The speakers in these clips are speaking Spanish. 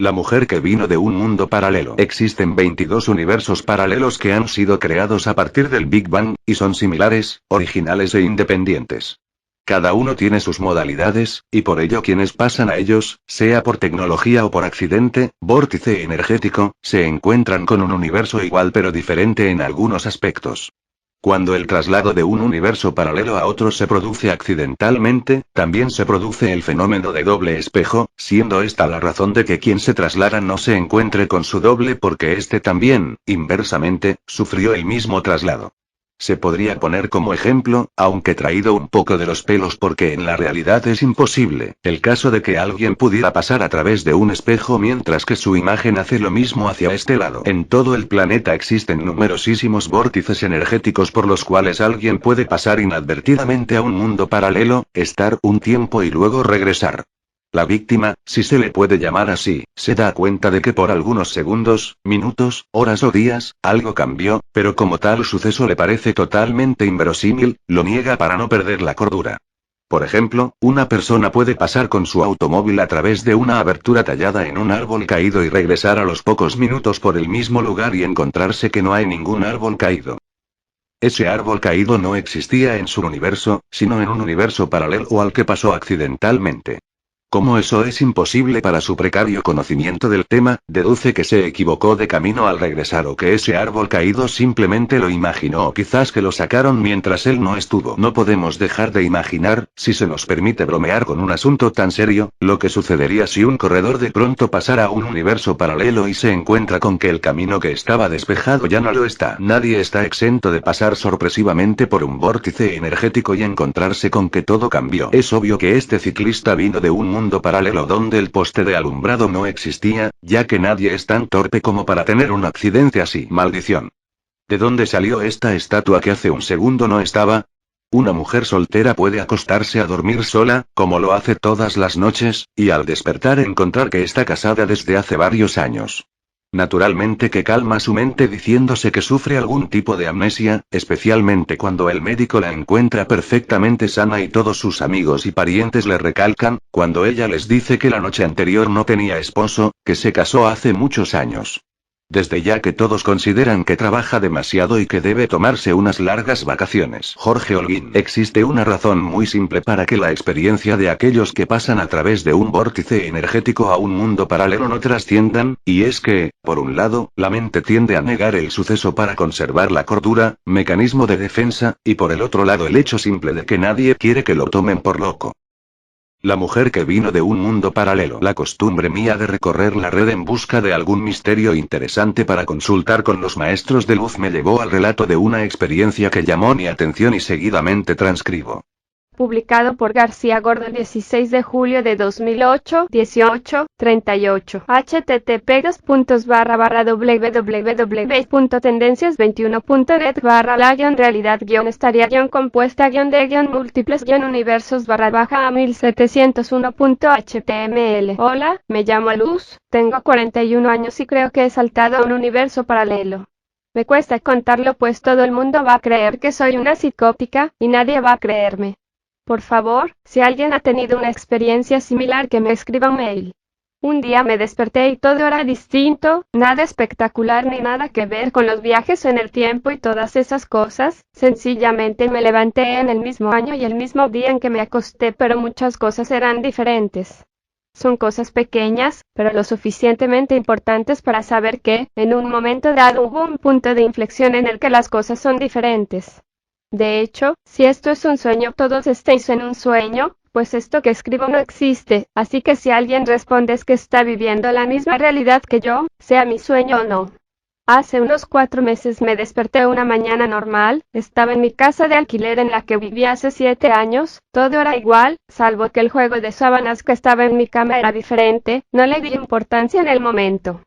La mujer que vino de un mundo paralelo. Existen 22 universos paralelos que han sido creados a partir del Big Bang, y son similares, originales e independientes. Cada uno tiene sus modalidades, y por ello quienes pasan a ellos, sea por tecnología o por accidente, vórtice energético, se encuentran con un universo igual pero diferente en algunos aspectos. Cuando el traslado de un universo paralelo a otro se produce accidentalmente, también se produce el fenómeno de doble espejo, siendo esta la razón de que quien se traslada no se encuentre con su doble porque éste también, inversamente, sufrió el mismo traslado. Se podría poner como ejemplo, aunque traído un poco de los pelos porque en la realidad es imposible, el caso de que alguien pudiera pasar a través de un espejo mientras que su imagen hace lo mismo hacia este lado. En todo el planeta existen numerosísimos vórtices energéticos por los cuales alguien puede pasar inadvertidamente a un mundo paralelo, estar un tiempo y luego regresar. La víctima, si se le puede llamar así, se da cuenta de que por algunos segundos, minutos, horas o días, algo cambió, pero como tal suceso le parece totalmente inverosímil, lo niega para no perder la cordura. Por ejemplo, una persona puede pasar con su automóvil a través de una abertura tallada en un árbol caído y regresar a los pocos minutos por el mismo lugar y encontrarse que no hay ningún árbol caído. Ese árbol caído no existía en su universo, sino en un universo paralelo al que pasó accidentalmente. Como eso es imposible para su precario conocimiento del tema, deduce que se equivocó de camino al regresar o que ese árbol caído simplemente lo imaginó o quizás que lo sacaron mientras él no estuvo. No podemos dejar de imaginar, si se nos permite bromear con un asunto tan serio, lo que sucedería si un corredor de pronto pasara a un universo paralelo y se encuentra con que el camino que estaba despejado ya no lo está. Nadie está exento de pasar sorpresivamente por un vórtice energético y encontrarse con que todo cambió. Es obvio que este ciclista vino de un mundo paralelo donde el poste de alumbrado no existía, ya que nadie es tan torpe como para tener un accidente así. Maldición. ¿De dónde salió esta estatua que hace un segundo no estaba? Una mujer soltera puede acostarse a dormir sola, como lo hace todas las noches, y al despertar encontrar que está casada desde hace varios años. Naturalmente que calma su mente diciéndose que sufre algún tipo de amnesia, especialmente cuando el médico la encuentra perfectamente sana y todos sus amigos y parientes le recalcan, cuando ella les dice que la noche anterior no tenía esposo, que se casó hace muchos años. Desde ya que todos consideran que trabaja demasiado y que debe tomarse unas largas vacaciones. Jorge Holguín. Existe una razón muy simple para que la experiencia de aquellos que pasan a través de un vórtice energético a un mundo paralelo no trasciendan, y es que, por un lado, la mente tiende a negar el suceso para conservar la cordura, mecanismo de defensa, y por el otro lado el hecho simple de que nadie quiere que lo tomen por loco. La mujer que vino de un mundo paralelo. La costumbre mía de recorrer la red en busca de algún misterio interesante para consultar con los maestros de luz me llevó al relato de una experiencia que llamó mi atención y seguidamente transcribo. Publicado por García Gordo el 16 de julio de 2008, 18:38. http://www.tendencias21.net/la-realidad-estaría-compuesta-de-a1701.html. Hola, me llamo Luz, tengo 41 años y creo que he saltado a un universo paralelo. Me cuesta contarlo pues todo el mundo va a creer que soy una psicótica, y nadie va a creerme. Por favor, si alguien ha tenido una experiencia similar que me escriba un mail. Un día me desperté y todo era distinto, nada espectacular ni nada que ver con los viajes en el tiempo y todas esas cosas, sencillamente me levanté en el mismo año y el mismo día en que me acosté, pero muchas cosas eran diferentes. Son cosas pequeñas, pero lo suficientemente importantes para saber que, en un momento dado hubo un punto de inflexión en el que las cosas son diferentes. De hecho, si esto es un sueño, todos estéis en un sueño, pues esto que escribo no existe, así que si alguien responde es que está viviendo la misma realidad que yo, sea mi sueño o no. Hace unos 4 meses me desperté una mañana normal, estaba en mi casa de alquiler en la que vivía hace 7 años, todo era igual, salvo que el juego de sábanas que estaba en mi cama era diferente, no le di importancia en el momento.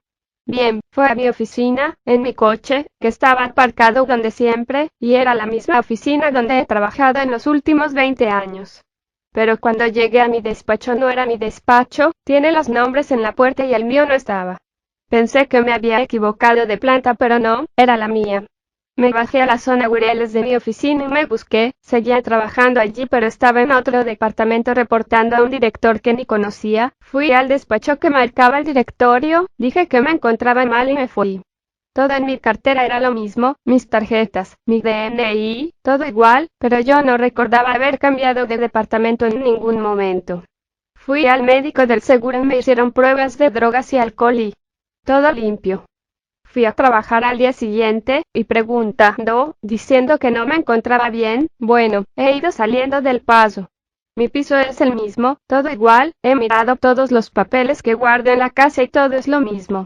Bien, fue a mi oficina, en mi coche, que estaba aparcado donde siempre, y era la misma oficina donde he trabajado en los últimos 20 años. Pero cuando llegué a mi despacho no era mi despacho, tiene los nombres en la puerta y el mío no estaba. Pensé que me había equivocado de planta pero no, era la mía. Me bajé a la zona Wireless de mi oficina y me busqué. Seguía trabajando allí, pero estaba en otro departamento reportando a un director que ni conocía. Fui al despacho que marcaba el directorio, dije que me encontraba mal y me fui. Todo en mi cartera era lo mismo, mis tarjetas, mi DNI, todo igual, pero yo no recordaba haber cambiado de departamento en ningún momento. Fui al médico del seguro y me hicieron pruebas de drogas y alcohol y todo limpio. Fui a trabajar al día siguiente, y preguntando, diciendo que no me encontraba bien, bueno, he ido saliendo del paso. Mi piso es el mismo, todo igual, he mirado todos los papeles que guardo en la casa y todo es lo mismo.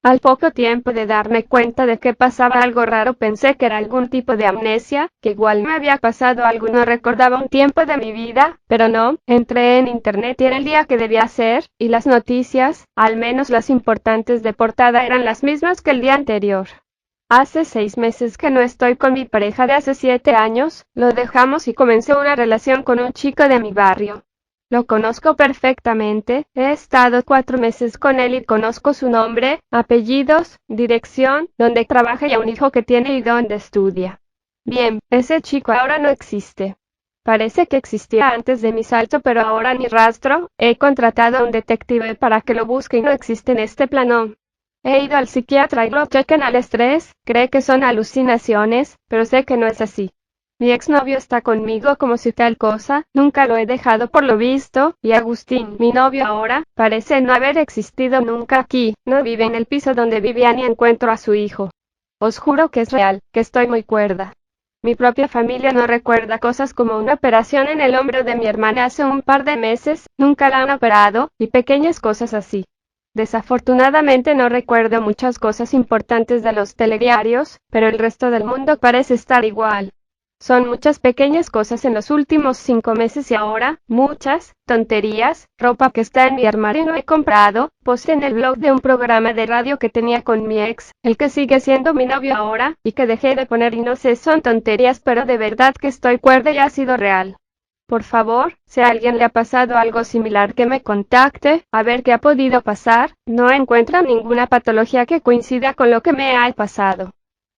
Al poco tiempo de darme cuenta de que pasaba algo raro, pensé que era algún tipo de amnesia, que igual me había pasado algo y no recordaba un tiempo de mi vida, pero no. Entré en internet y era el día que debía ser, y las noticias, al menos las importantes de portada, eran las mismas que el día anterior. Hace 6 meses que no estoy con mi pareja de hace 7 años, lo dejamos y comencé una relación con un chico de mi barrio. Lo conozco perfectamente, he estado 4 meses con él y conozco su nombre, apellidos, dirección, donde trabaja y a un hijo que tiene y dónde estudia. Bien, ese chico ahora no existe. Parece que existía antes de mi salto, pero ahora ni rastro. He contratado a un detective para que lo busque y no existe en este plano. He ido al psiquiatra y lo chequen al estrés, cree que son alucinaciones, pero sé que no es así. Mi exnovio está conmigo como si tal cosa, nunca lo he dejado por lo visto, y Agustín, mi novio ahora, parece no haber existido nunca aquí, no vive en el piso donde vivía ni encuentro a su hijo. Os juro que es real, que estoy muy cuerda. Mi propia familia no recuerda cosas como una operación en el hombro de mi hermana hace un par de meses, nunca la han operado, y pequeñas cosas así. Desafortunadamente no recuerdo muchas cosas importantes de los telediarios, pero el resto del mundo parece estar igual. Son muchas pequeñas cosas en los últimos 5 meses y ahora, muchas, tonterías, ropa que está en mi armario y no he comprado, post en el blog de un programa de radio que tenía con mi ex, el que sigue siendo mi novio ahora, y que dejé de poner y no sé, son tonterías, pero de verdad que estoy cuerda y ha sido real. Por favor, si a alguien le ha pasado algo similar que me contacte, a ver qué ha podido pasar, no encuentro ninguna patología que coincida con lo que me ha pasado.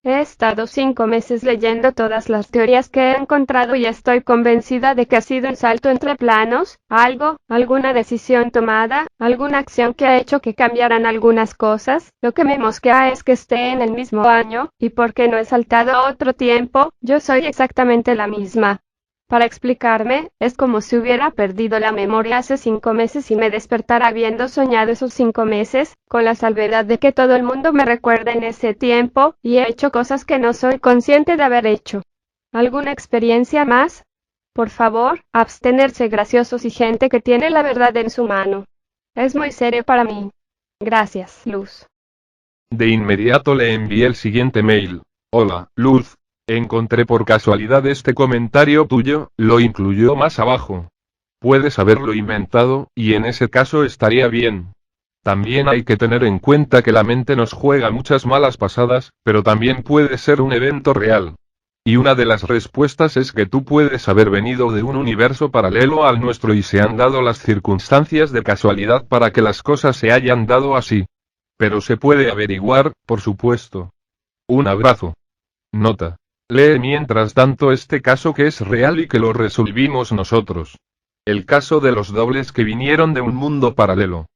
He estado 5 meses leyendo todas las teorías que he encontrado y estoy convencida de que ha sido un salto entre planos, algo, alguna decisión tomada, alguna acción que ha hecho que cambiaran algunas cosas. Lo que me mosquea es que esté en el mismo año, y porque no he saltado a otro tiempo, yo soy exactamente la misma. Para explicarme, es como si hubiera perdido la memoria hace 5 meses y me despertara habiendo soñado esos 5 meses, con la salvedad de que todo el mundo me recuerda en ese tiempo, y he hecho cosas que no soy consciente de haber hecho. ¿Alguna experiencia más? Por favor, abstenerse graciosos y gente que tiene la verdad en su mano. Es muy serio para mí. Gracias, Luz. De inmediato le envié el siguiente mail. Hola, Luz. Encontré por casualidad este comentario tuyo, lo incluyó más abajo. Puedes haberlo inventado, y en ese caso estaría bien. También hay que tener en cuenta que la mente nos juega muchas malas pasadas, pero también puede ser un evento real. Y una de las respuestas es que tú puedes haber venido de un universo paralelo al nuestro y se han dado las circunstancias de casualidad para que las cosas se hayan dado así. Pero se puede averiguar, por supuesto. Un abrazo. Nota. Lee mientras tanto este caso que es real y que lo resolvimos nosotros. El caso de los dobles que vinieron de un mundo paralelo.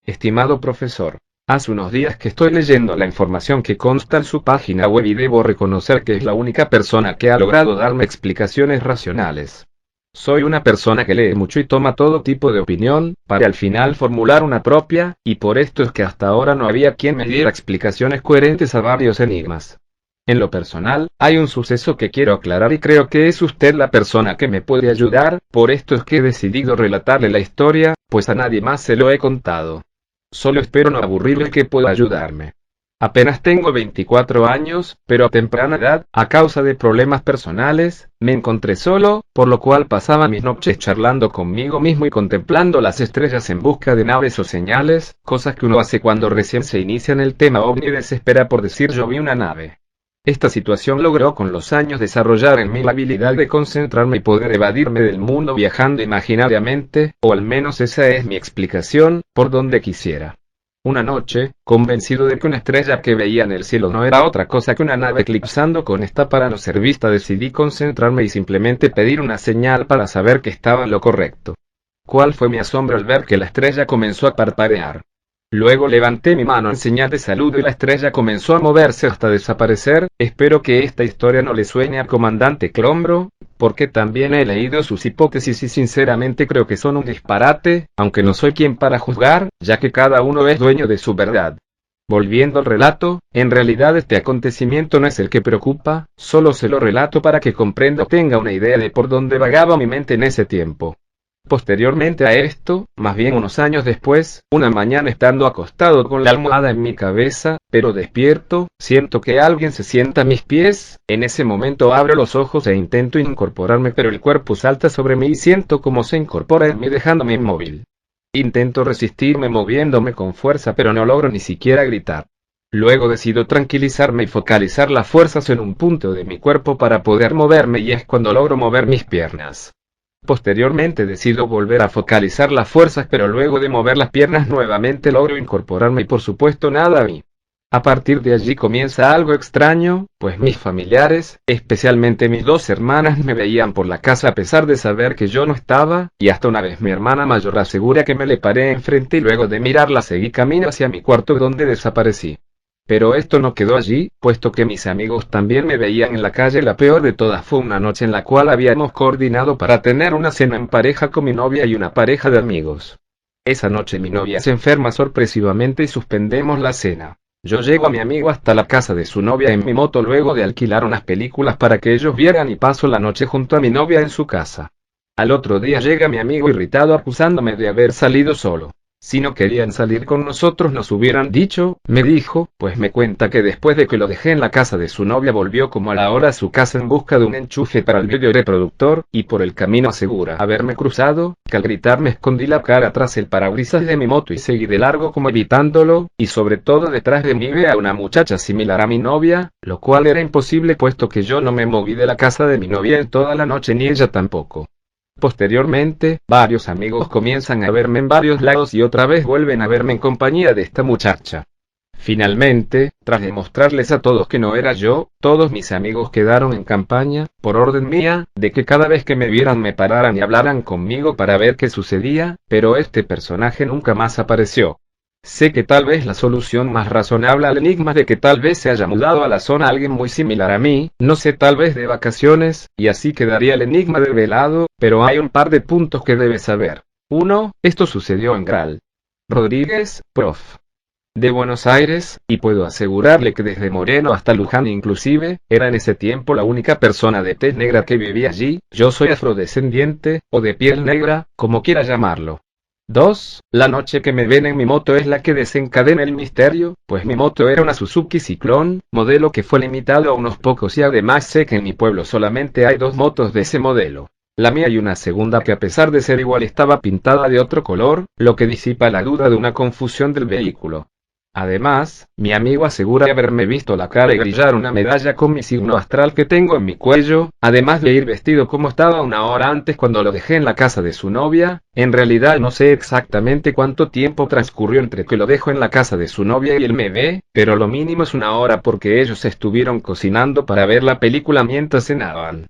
Estimado profesor, hace unos días que estoy leyendo la información que consta en su página web y debo reconocer que es la única persona que ha logrado darme explicaciones racionales. Soy una persona que lee mucho y toma todo tipo de opinión, para al final formular una propia, y por esto es que hasta ahora no había quien me diera explicaciones coherentes a varios enigmas. En lo personal, hay un suceso que quiero aclarar y creo que es usted la persona que me puede ayudar, por esto es que he decidido relatarle la historia, pues a nadie más se lo he contado. Solo espero no aburrirle y que pueda ayudarme. Apenas tengo 24 años, pero a temprana edad, a causa de problemas personales, me encontré solo, por lo cual pasaba mis noches charlando conmigo mismo y contemplando las estrellas en busca de naves o señales, cosas que uno hace cuando recién se inicia en el tema ovni y desespera por decir yo vi una nave. Esta situación logró con los años desarrollar en mí la habilidad de concentrarme y poder evadirme del mundo viajando imaginariamente, o al menos esa es mi explicación, por donde quisiera. Una noche, convencido de que una estrella que veía en el cielo no era otra cosa que una nave eclipsando con esta para no ser vista, decidí concentrarme y simplemente pedir una señal para saber que estaba en lo correcto. ¿Cuál fue mi asombro al ver que la estrella comenzó a parpadear? Luego levanté mi mano en señal de saludo y la estrella comenzó a moverse hasta desaparecer. Espero que esta historia no le suene al comandante Clombro, porque también he leído sus hipótesis y sinceramente creo que son un disparate, aunque no soy quien para juzgar, ya que cada uno es dueño de su verdad. Volviendo al relato, en realidad este acontecimiento no es el que preocupa, solo se lo relato para que comprenda o tenga una idea de por dónde vagaba mi mente en ese tiempo. Posteriormente a esto, más bien unos años después, una mañana estando acostado con la almohada en mi cabeza, pero despierto, siento que alguien se sienta a mis pies. En ese momento abro los ojos e intento incorporarme, pero el cuerpo salta sobre mí y siento cómo se incorpora en mí dejándome inmóvil. Intento resistirme moviéndome con fuerza, pero no logro ni siquiera gritar. Luego decido tranquilizarme y focalizar las fuerzas en un punto de mi cuerpo para poder moverme, y es cuando logro mover mis piernas. Posteriormente decido volver a focalizar las fuerzas, pero luego de mover las piernas nuevamente logro incorporarme y por supuesto nada a mí. A partir de allí comienza algo extraño, pues mis familiares, especialmente mis dos hermanas, me veían por la casa a pesar de saber que yo no estaba, y hasta una vez mi hermana mayor asegura que me le paré enfrente y luego de mirarla seguí camino hacia mi cuarto donde desaparecí. Pero esto no quedó allí, puesto que mis amigos también me veían en la calle. La peor de todas fue una noche en la cual habíamos coordinado para tener una cena en pareja con mi novia y una pareja de amigos. Esa noche mi novia se enferma sorpresivamente y suspendemos la cena. Yo llego a mi amigo hasta la casa de su novia en mi moto luego de alquilar unas películas para que ellos vieran y paso la noche junto a mi novia en su casa. Al otro día llega mi amigo irritado acusándome de haber salido solo. Si no querían salir con nosotros nos hubieran dicho, me dijo, pues me cuenta que después de que lo dejé en la casa de su novia volvió como a la hora a su casa en busca de un enchufe para el video reproductor, y por el camino asegura haberme cruzado, que al gritar me escondí la cara tras el parabrisas de mi moto y seguí de largo como evitándolo, y sobre todo detrás de mí ve a una muchacha similar a mi novia, lo cual era imposible puesto que yo no me moví de la casa de mi novia en toda la noche ni ella tampoco. Posteriormente, varios amigos comienzan a verme en varios lados y otra vez vuelven a verme en compañía de esta muchacha. Finalmente, tras demostrarles a todos que no era yo, todos mis amigos quedaron en campaña, por orden mía, de que cada vez que me vieran me pararan y hablaran conmigo para ver qué sucedía, pero este personaje nunca más apareció. Sé que tal vez la solución más razonable al enigma de que tal vez se haya mudado a la zona alguien muy similar a mí, no sé, tal vez de vacaciones, y así quedaría el enigma develado, pero hay un par de puntos que debes saber. 1. Esto sucedió en Gral Rodríguez, prof. de Buenos Aires, y puedo asegurarle que desde Moreno hasta Luján inclusive, era en ese tiempo la única persona de tez negra que vivía allí. Yo soy afrodescendiente, o de piel negra, como quiera llamarlo. 2. La noche que me ven en mi moto es la que desencadena el misterio, pues mi moto era una Suzuki Ciclón, modelo que fue limitado a unos pocos y además sé que en mi pueblo solamente hay 2 motos de ese modelo. La mía y una segunda que a pesar de ser igual estaba pintada de otro color, lo que disipa la duda de una confusión del vehículo. Además, mi amigo asegura haberme visto la cara y brillar una medalla con mi signo astral que tengo en mi cuello, además de ir vestido como estaba una hora antes cuando lo dejé en la casa de su novia. En realidad no sé exactamente cuánto tiempo transcurrió entre que lo dejo en la casa de su novia y él me ve, pero lo mínimo es una hora porque ellos estuvieron cocinando para ver la película mientras cenaban.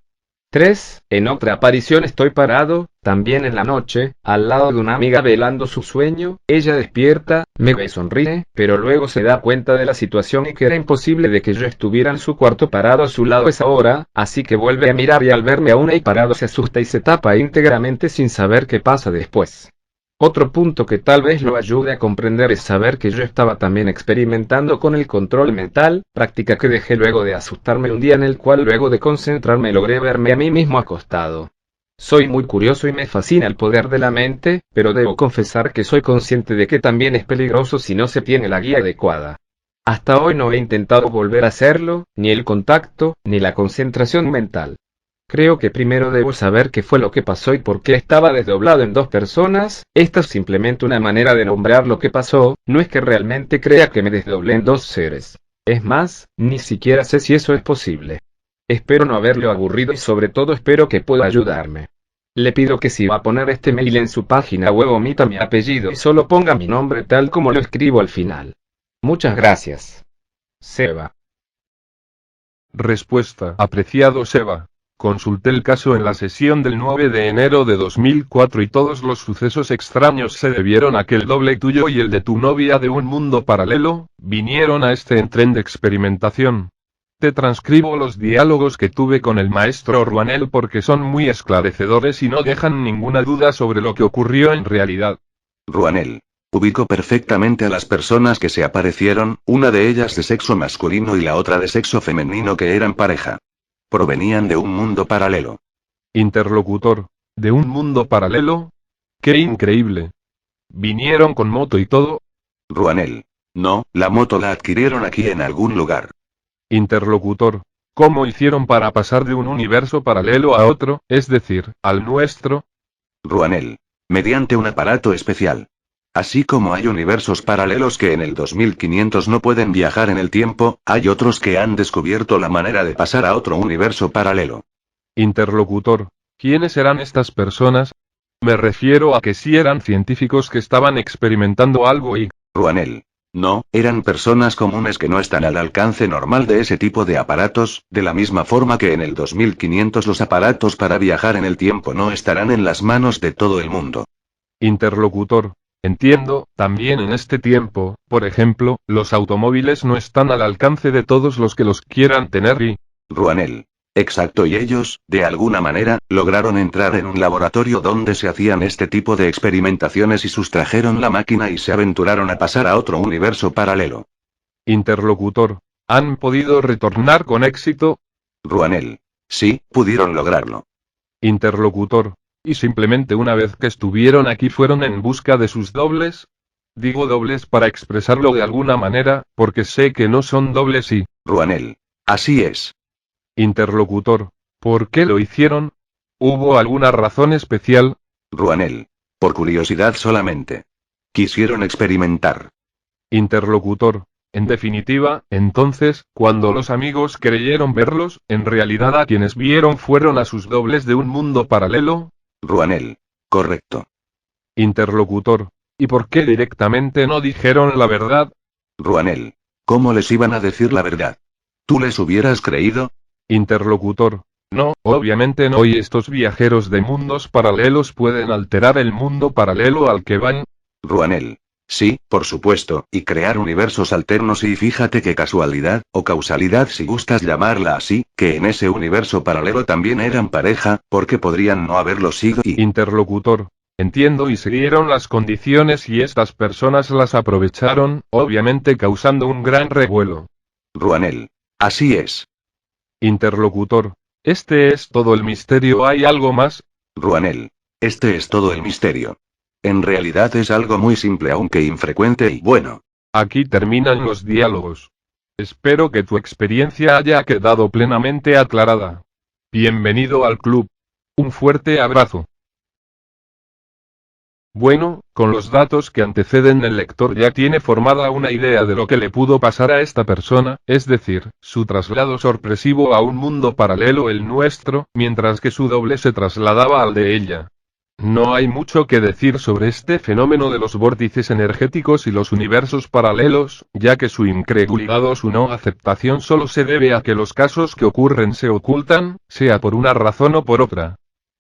3. En otra aparición estoy parado, también en la noche, al lado de una amiga velando su sueño. Ella despierta, me ve y sonríe, pero luego se da cuenta de la situación y que era imposible de que yo estuviera en su cuarto parado a su lado a esa hora, así que vuelve a mirar y al verme aún ahí parado se asusta y se tapa íntegramente sin saber qué pasa después. Otro punto que tal vez lo ayude a comprender es saber que yo estaba también experimentando con el control mental, práctica que dejé luego de asustarme un día en el cual luego de concentrarme logré verme a mí mismo acostado. Soy muy curioso y me fascina el poder de la mente, pero debo confesar que soy consciente de que también es peligroso si no se tiene la guía adecuada. Hasta hoy no he intentado volver a hacerlo, ni el contacto, ni la concentración mental. Creo que primero debo saber qué fue lo que pasó y por qué estaba desdoblado en 2 personas. Esta es simplemente una manera de nombrar lo que pasó, no es que realmente crea que me desdoblé en 2 seres. Es más, ni siquiera sé si eso es posible. Espero no haberlo aburrido y sobre todo espero que pueda ayudarme. Le pido que si va a poner este mail en su página web omita mi apellido y solo ponga mi nombre tal como lo escribo al final. Muchas gracias. Seba. Respuesta. Apreciado Seba. Consulté el caso en la sesión del 9 de enero de 2004 y todos los sucesos extraños se debieron a que el doble tuyo y el de tu novia de un mundo paralelo, vinieron a este tren de experimentación. Te transcribo los diálogos que tuve con el maestro Ruanel porque son muy esclarecedores y no dejan ninguna duda sobre lo que ocurrió en realidad. Ruanel. Ubico perfectamente a las personas que se aparecieron, una de ellas de sexo masculino y la otra de sexo femenino que eran pareja. Provenían de un mundo paralelo. Interlocutor. ¿De un mundo paralelo? ¡Qué increíble! ¿Vinieron con moto y todo? Ruanel. No, la moto la adquirieron aquí en algún lugar. Interlocutor. ¿Cómo hicieron para pasar de un universo paralelo a otro, es decir, al nuestro? Ruanel. Mediante un aparato especial. Así como hay universos paralelos que en el 2500 no pueden viajar en el tiempo, hay otros que han descubierto la manera de pasar a otro universo paralelo. Interlocutor. ¿Quiénes eran estas personas? Me refiero a que sí eran científicos que estaban experimentando algo y... Ruanel. No, eran personas comunes que no están al alcance normal de ese tipo de aparatos, de la misma forma que en el 2500 los aparatos para viajar en el tiempo no estarán en las manos de todo el mundo. Interlocutor. Entiendo, también en este tiempo, por ejemplo, los automóviles no están al alcance de todos los que los quieran tener y... Ruanel. Exacto, y ellos, de alguna manera, lograron entrar en un laboratorio donde se hacían este tipo de experimentaciones y sustrajeron la máquina y se aventuraron a pasar a otro universo paralelo. Interlocutor. ¿Han podido retornar con éxito? Ruanel. Sí, pudieron lograrlo. Interlocutor. ¿Y simplemente una vez que estuvieron aquí fueron en busca de sus dobles? Digo dobles para expresarlo de alguna manera, porque sé que no son dobles y... Ruanel. Así es. Interlocutor. ¿Por qué lo hicieron? ¿Hubo alguna razón especial? Ruanel. Por curiosidad solamente. Quisieron experimentar. Interlocutor. En definitiva, entonces, cuando los amigos creyeron verlos, en realidad a quienes vieron fueron a sus dobles de un mundo paralelo. Ruanel. Correcto. Interlocutor. ¿Y por qué directamente no dijeron la verdad? Ruanel. ¿Cómo les iban a decir la verdad? ¿Tú les hubieras creído? Interlocutor. No, obviamente no, y estos viajeros de mundos paralelos pueden alterar el mundo paralelo al que van. Ruanel. Sí, por supuesto, y crear universos alternos y fíjate qué casualidad, o causalidad si gustas llamarla así, que en ese universo paralelo también eran pareja, porque podrían no haberlo sido y... Interlocutor. Entiendo, y siguieron las condiciones y estas personas las aprovecharon, obviamente causando un gran revuelo. Ruanel. Así es. Interlocutor. Este es todo el misterio, ¿hay algo más? Ruanel. Este es todo el misterio. En realidad es algo muy simple aunque infrecuente y bueno. Aquí terminan los diálogos. Espero que tu experiencia haya quedado plenamente aclarada. Bienvenido al club. Un fuerte abrazo. Bueno, con los datos que anteceden el lector ya tiene formada una idea de lo que le pudo pasar a esta persona, es decir, su traslado sorpresivo a un mundo paralelo el nuestro, mientras que su doble se trasladaba al de ella. No hay mucho que decir sobre este fenómeno de los vórtices energéticos y los universos paralelos, ya que su incredulidad o su no aceptación solo se debe a que los casos que ocurren se ocultan, sea por una razón o por otra.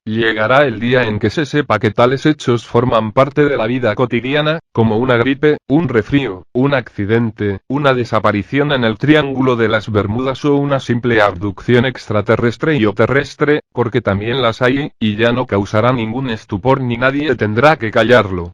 Llegará el día en que se sepa que tales hechos forman parte de la vida cotidiana, como una gripe, un resfrío, un accidente, una desaparición en el Triángulo de las Bermudas o una simple abducción extraterrestre y o terrestre, porque también las hay, y ya no causará ningún estupor ni nadie tendrá que callarlo.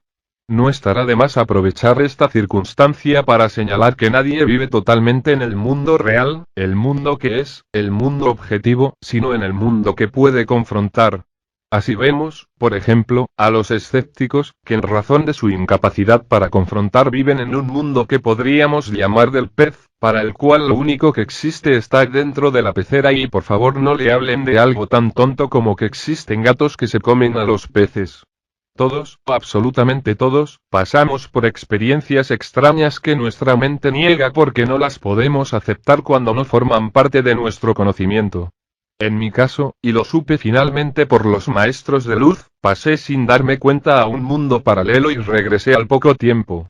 No estará de más aprovechar esta circunstancia para señalar que nadie vive totalmente en el mundo real, el mundo que es, el mundo objetivo, sino en el mundo que puede confrontar. Así vemos, por ejemplo, a los escépticos, que en razón de su incapacidad para confrontar viven en un mundo que podríamos llamar del pez, para el cual lo único que existe está dentro de la pecera y por favor no le hablen de algo tan tonto como que existen gatos que se comen a los peces. Todos, absolutamente todos, pasamos por experiencias extrañas que nuestra mente niega porque no las podemos aceptar cuando no forman parte de nuestro conocimiento. En mi caso, y lo supe finalmente por los maestros de luz, pasé sin darme cuenta a un mundo paralelo y regresé al poco tiempo.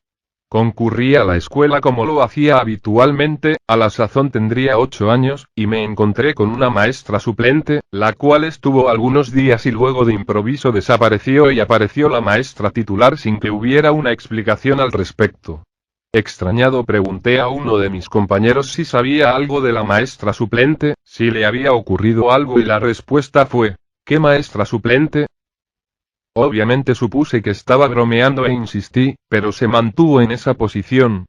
Concurrí a la escuela como lo hacía habitualmente, a la sazón tendría 8 años, y me encontré con una maestra suplente, la cual estuvo algunos días y luego de improviso desapareció y apareció la maestra titular sin que hubiera una explicación al respecto. Extrañado pregunté a uno de mis compañeros si sabía algo de la maestra suplente, si le había ocurrido algo y la respuesta fue, ¿qué maestra suplente? Obviamente supuse que estaba bromeando e insistí, pero se mantuvo en esa posición.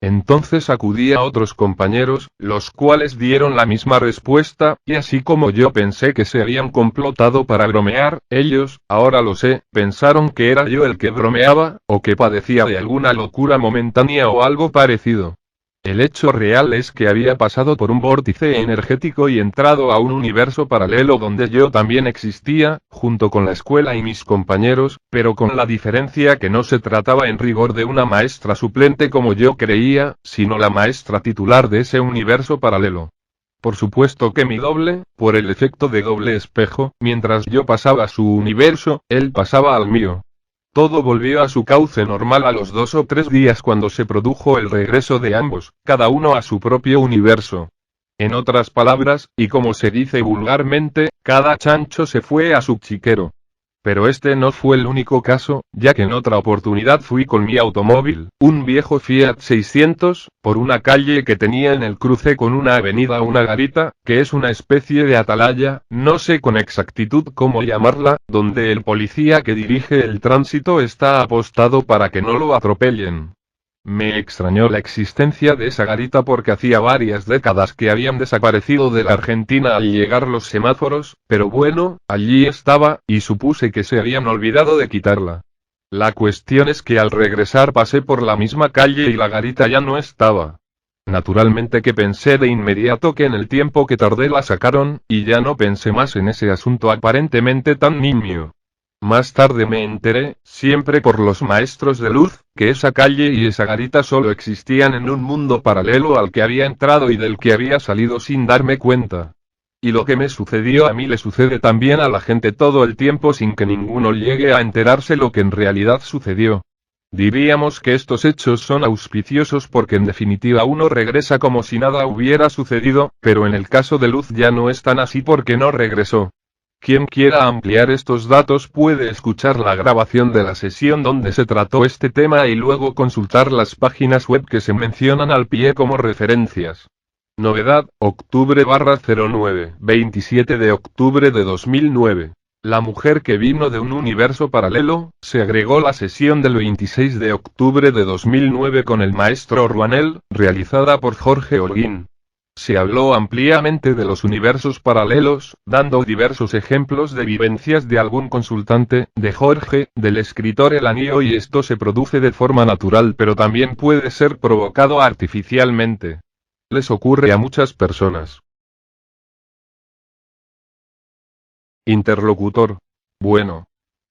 Entonces acudí a otros compañeros, los cuales dieron la misma respuesta, y así como yo pensé que se habían complotado para bromear, ellos, ahora lo sé, pensaron que era yo el que bromeaba, o que padecía de alguna locura momentánea o algo parecido. El hecho real es que había pasado por un vórtice energético y entrado a un universo paralelo donde yo también existía, junto con la escuela y mis compañeros, pero con la diferencia que no se trataba en rigor de una maestra suplente como yo creía, sino la maestra titular de ese universo paralelo. Por supuesto que mi doble, por el efecto de doble espejo, mientras yo pasaba a su universo, él pasaba al mío. Todo volvió a su cauce normal a los 2 o 3 días cuando se produjo el regreso de ambos, cada uno a su propio universo. En otras palabras, y como se dice vulgarmente, cada chancho se fue a su chiquero. Pero este no fue el único caso, ya que en otra oportunidad fui con mi automóvil, un viejo Fiat 600, por una calle que tenía en el cruce con una avenida una garita, que es una especie de atalaya, no sé con exactitud cómo llamarla, donde el policía que dirige el tránsito está apostado para que no lo atropellen. Me extrañó la existencia de esa garita porque hacía varias décadas que habían desaparecido de la Argentina al llegar los semáforos, pero bueno, allí estaba, y supuse que se habían olvidado de quitarla. La cuestión es que al regresar pasé por la misma calle y la garita ya no estaba. Naturalmente que pensé de inmediato que en el tiempo que tardé la sacaron, y ya no pensé más en ese asunto aparentemente tan nimio. Más tarde me enteré, siempre por los maestros de luz, que esa calle y esa garita solo existían en un mundo paralelo al que había entrado y del que había salido sin darme cuenta. Y lo que me sucedió a mí le sucede también a la gente todo el tiempo sin que ninguno llegue a enterarse lo que en realidad sucedió. Diríamos que estos hechos son auspiciosos porque en definitiva uno regresa como si nada hubiera sucedido, pero en el caso de Luz ya no es tan así porque no regresó. Quien quiera ampliar estos datos puede escuchar la grabación de la sesión donde se trató este tema y luego consultar las páginas web que se mencionan al pie como referencias. Novedad, octubre/09, 27 de octubre de 2009. La mujer que vino de un universo paralelo, se agregó la sesión del 26 de octubre de 2009 con el maestro Ruanel, realizada por Jorge Holguín. Se habló ampliamente de los universos paralelos, dando diversos ejemplos de vivencias de algún consultante, de Jorge, del escritor El Anillo y esto se produce de forma natural pero también puede ser provocado artificialmente. Les ocurre a muchas personas. Interlocutor. Bueno.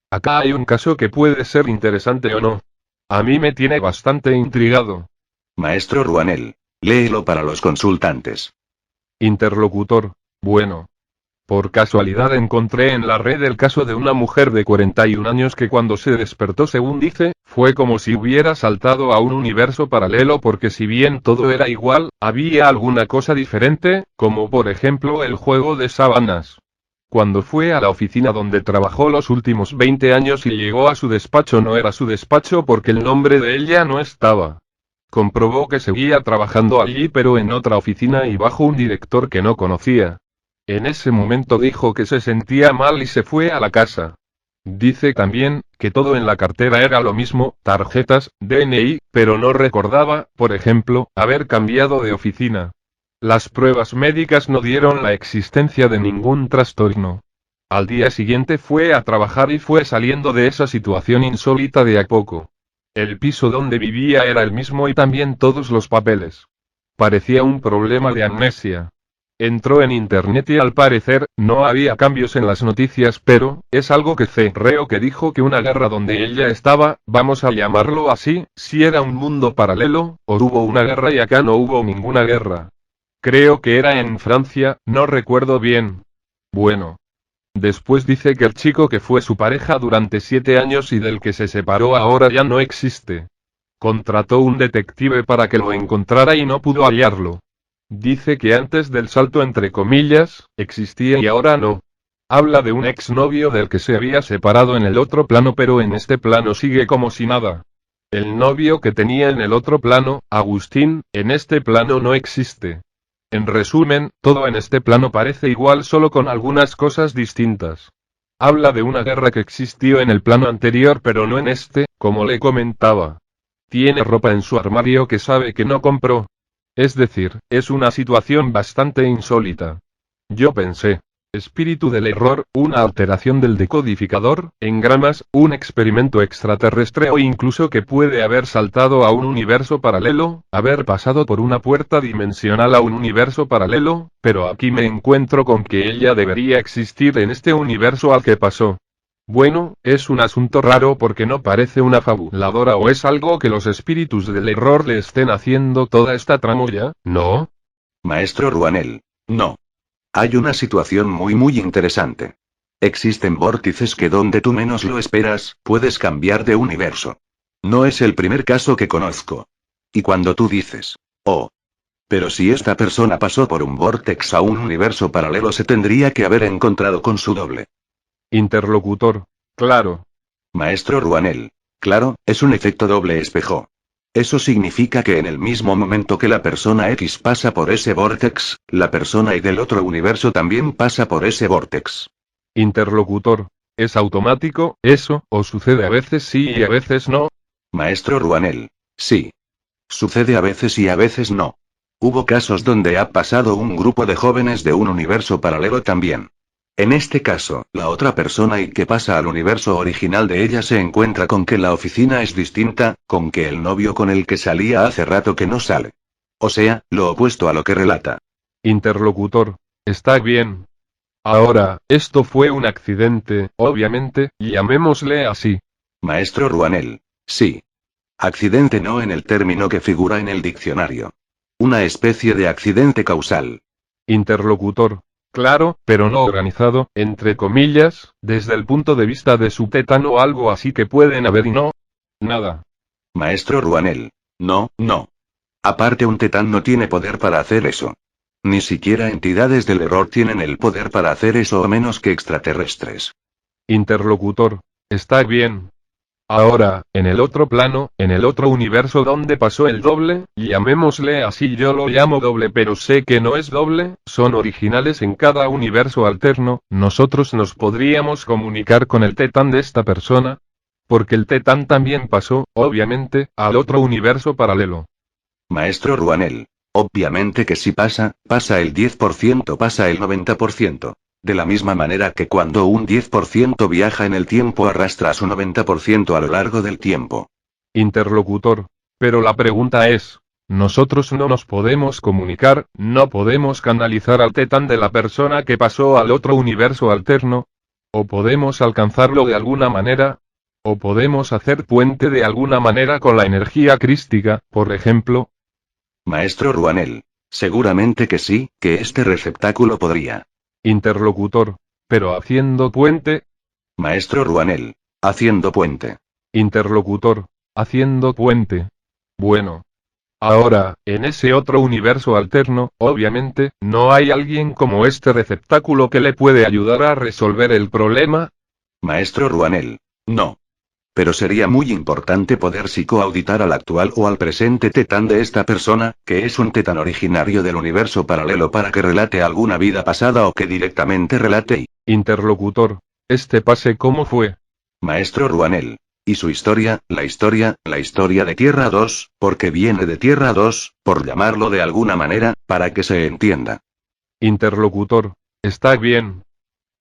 Acá hay un caso que puede ser interesante o no. A mí me tiene bastante intrigado. Maestro Ruanel. Léelo para los consultantes. Interlocutor. Bueno. Por casualidad encontré en la red el caso de una mujer de 41 años que cuando se despertó, según dice, fue como si hubiera saltado a un universo paralelo porque si bien todo era igual, había alguna cosa diferente, como por ejemplo el juego de sábanas. Cuando fue a la oficina donde trabajó los últimos 20 años y llegó a su despacho, no era su despacho porque el nombre de ella no estaba. Comprobó que seguía trabajando allí pero en otra oficina y bajo un director que no conocía. En ese momento dijo que se sentía mal y se fue a la casa. Dice también, que todo en la cartera era lo mismo, tarjetas, DNI, pero no recordaba, por ejemplo, haber cambiado de oficina. Las pruebas médicas no dieron la existencia de ningún trastorno. Al día siguiente fue a trabajar y fue saliendo de esa situación insólita de a poco. El piso donde vivía era el mismo y también todos los papeles. Parecía un problema de amnesia. Entró en internet y al parecer, no había cambios en las noticias pero, es algo que creo que dijo que una guerra donde ella estaba, vamos a llamarlo así, si era un mundo paralelo, o hubo una guerra y acá no hubo ninguna guerra. Creo que era en Francia, no recuerdo bien. Bueno. Después dice que el chico que fue su pareja durante 7 años y del que se separó ahora ya no existe. Contrató un detective para que lo encontrara y no pudo hallarlo. Dice que antes del salto entre comillas, existía y ahora no. Habla de un exnovio del que se había separado en el otro plano, pero en este plano sigue como si nada. El novio que tenía en el otro plano, Agustín, en este plano no existe. En resumen, todo en este plano parece igual solo con algunas cosas distintas. Habla de una guerra que existió en el plano anterior pero no en este, como le comentaba. Tiene ropa en su armario que sabe que no compró. Es decir, es una situación bastante insólita. Yo pensé. Espíritu del error, una alteración del decodificador, engramas, un experimento extraterrestre o incluso que puede haber saltado a un universo paralelo, haber pasado por una puerta dimensional a un universo paralelo, pero aquí me encuentro con que ella debería existir en este universo al que pasó. Bueno, es un asunto raro porque no parece una fabuladora o es algo que los espíritus del error le estén haciendo toda esta tramoya, ¿no? Maestro Ruanel. No. Hay una situación muy interesante. Existen vórtices que donde tú menos lo esperas, puedes cambiar de universo. No es el primer caso que conozco. Y cuando tú dices, oh, pero si esta persona pasó por un vórtex a un universo paralelo se tendría que haber encontrado con su doble. Interlocutor. Claro. Maestro Ruanel. Claro, es un efecto doble espejo. Eso significa que en el mismo momento que la persona X pasa por ese vórtex, la persona Y del otro universo también pasa por ese vórtex. Interlocutor. ¿Es automático, eso, o sucede a veces sí y a veces no? Maestro Ruanel. Sí. Sucede a veces y a veces no. Hubo casos donde ha pasado un grupo de jóvenes de un universo paralelo también. En este caso, la otra persona y que pasa al universo original de ella se encuentra con que la oficina es distinta, con que el novio con el que salía hace rato que no sale. O sea, lo opuesto a lo que relata. Interlocutor. Está bien. Ahora, esto fue un accidente, obviamente, llamémosle así. Maestro Ruanel. Sí. Accidente no en el término que figura en el diccionario. Una especie de accidente causal. Interlocutor. Claro, pero no organizado, entre comillas, desde el punto de vista de su tétano o algo así que pueden haber y no. Nada. Maestro Ruanel. No, no. Aparte un tetán no tiene poder para hacer eso. Ni siquiera entidades del error tienen el poder para hacer eso a menos que extraterrestres. Interlocutor. Está bien. Ahora, en el otro plano, en el otro universo donde pasó el doble, llamémosle así, yo lo llamo doble pero sé que no es doble, son originales en cada universo alterno, nosotros nos podríamos comunicar con el tetán de esta persona. Porque el tetán también pasó, obviamente, al otro universo paralelo. Maestro Ruanel. Obviamente que si pasa, pasa el 10%, pasa el 90%. De la misma manera que cuando un 10% viaja en el tiempo arrastra su 90% a lo largo del tiempo. Interlocutor. Pero la pregunta es, nosotros no nos podemos comunicar, no podemos canalizar al tetán de la persona que pasó al otro universo alterno. ¿O podemos alcanzarlo de alguna manera? ¿O podemos hacer puente de alguna manera con la energía crística, por ejemplo? Maestro Ruanel. Seguramente que sí, que este receptáculo podría. Interlocutor. Pero haciendo puente. Maestro Ruanel. Haciendo puente. Interlocutor. Haciendo puente. Bueno. Ahora, en ese otro universo alterno, obviamente, no hay alguien como este receptáculo que le puede ayudar a resolver el problema. Maestro Ruanel. No. Pero sería muy importante poder psicoauditar al actual o al presente tetán de esta persona, que es un tetán originario del universo paralelo para que relate alguna vida pasada o que directamente relate y... Interlocutor. Este pase ¿cómo fue? Maestro Ruanel. Y su historia, la historia de Tierra 2, porque viene de Tierra 2, por llamarlo de alguna manera, para que se entienda. Interlocutor. Está bien.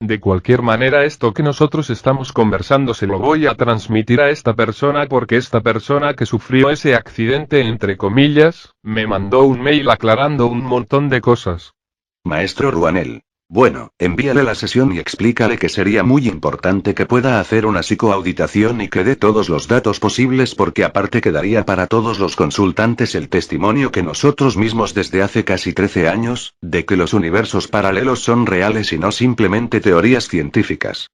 De cualquier manera esto que nosotros estamos conversando se lo voy a transmitir a esta persona porque esta persona que sufrió ese accidente entre comillas, me mandó un mail aclarando un montón de cosas. Maestro Ruanel. Bueno, envíale la sesión y explícale que sería muy importante que pueda hacer una psicoauditación y que dé todos los datos posibles porque aparte quedaría para todos los consultantes el testimonio que nosotros mismos desde hace casi 13 años, de que los universos paralelos son reales y no simplemente teorías científicas.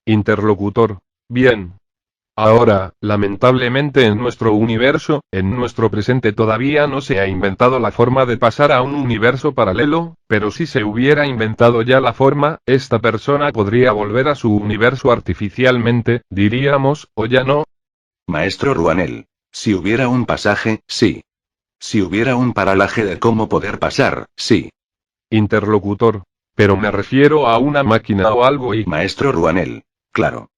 Interlocutor. Bien. Ahora, lamentablemente en nuestro universo, en nuestro presente todavía no se ha inventado la forma de pasar a un universo paralelo, pero si se hubiera inventado ya la forma, esta persona podría volver a su universo artificialmente, diríamos, o ya no. Maestro Ruanel. Si hubiera un pasaje, sí. Si hubiera un paralaje de cómo poder pasar, sí. Interlocutor. Pero me refiero a una máquina o algo y... Maestro Ruanel. Claro.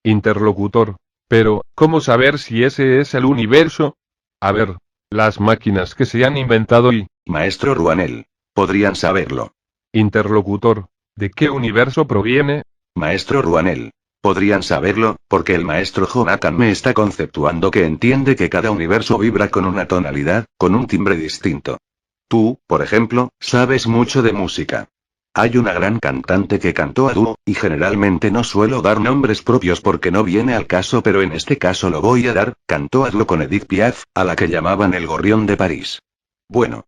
Interlocutor. Pero, ¿cómo saber si ese es el universo? A ver, las máquinas que se han inventado y... Maestro Ruanel. Podrían saberlo. Interlocutor. ¿De qué universo proviene? Maestro Ruanel. Podrían saberlo, porque el maestro Jonathan me está conceptuando que entiende que cada universo vibra con una tonalidad, con un timbre distinto. Tú, por ejemplo, sabes mucho de música. Hay una gran cantante que cantó a dúo, y generalmente no suelo dar nombres propios porque no viene al caso, pero en este caso lo voy a dar, cantó a dúo con Edith Piaf, a la que llamaban el Gorrión de París. Bueno.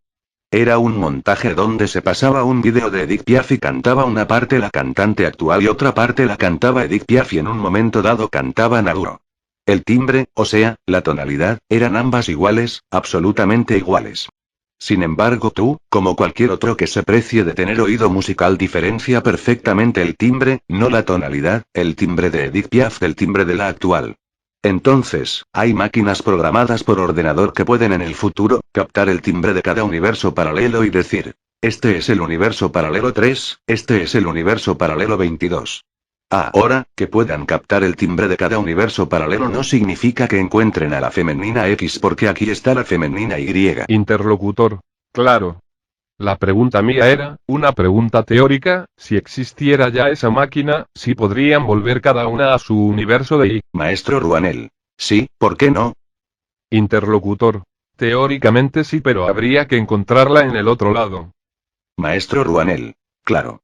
Era un montaje donde se pasaba un vídeo de Edith Piaf y cantaba una parte la cantante actual y otra parte la cantaba Edith Piaf y en un momento dado cantaban a dúo. El timbre, o sea, la tonalidad, eran ambas iguales, absolutamente iguales. Sin embargo tú, como cualquier otro que se precie de tener oído musical diferencia perfectamente el timbre, no la tonalidad, el timbre de Edith Piaf del timbre de la actual. Entonces, hay máquinas programadas por ordenador que pueden en el futuro, captar el timbre de cada universo paralelo y decir, este es el universo paralelo 3, este es el universo paralelo 22. Ahora, que puedan captar el timbre de cada universo paralelo no significa que encuentren a la femenina X porque aquí está la femenina Y. Interlocutor. Claro. La pregunta mía era, una pregunta teórica, si existiera ya esa máquina, si podrían volver cada una a su universo de Y. Maestro Ruanel. Sí, ¿por qué no? Interlocutor. Teóricamente sí, pero habría que encontrarla en el otro lado. Maestro Ruanel. Claro.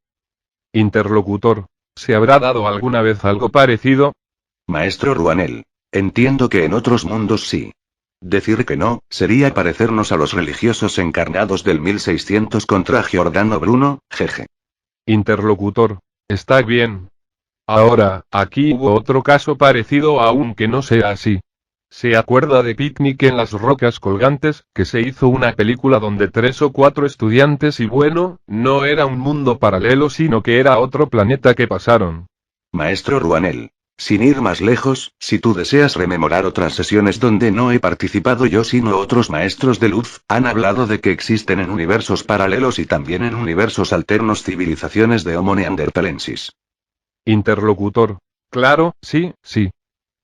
Interlocutor. ¿Se habrá dado alguna vez algo parecido? Maestro Ruanel. Entiendo que en otros mundos sí. Decir que no, sería parecernos a los religiosos encarnados del 1600 contra Giordano Bruno, jeje. Interlocutor. Está bien. Ahora, aquí hubo otro caso parecido aunque no sea así. ¿Se acuerda de Picnic en las rocas colgantes, que se hizo una película donde 3 o 4 estudiantes y bueno, no era un mundo paralelo sino que era otro planeta que pasaron? Maestro Ruanel. Sin ir más lejos, si tú deseas rememorar otras sesiones donde no he participado yo sino otros maestros de luz, han hablado de que existen en universos paralelos y también en universos alternos civilizaciones de Homo neanderthalensis. Interlocutor. Claro, sí, sí.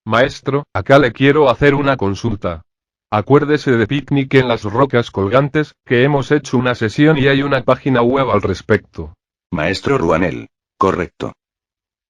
Maestro, acá le quiero hacer una consulta. Acuérdese de Picnic en las rocas colgantes, que hemos hecho una sesión y hay una página web al respecto. Maestro Ruanel. Correcto.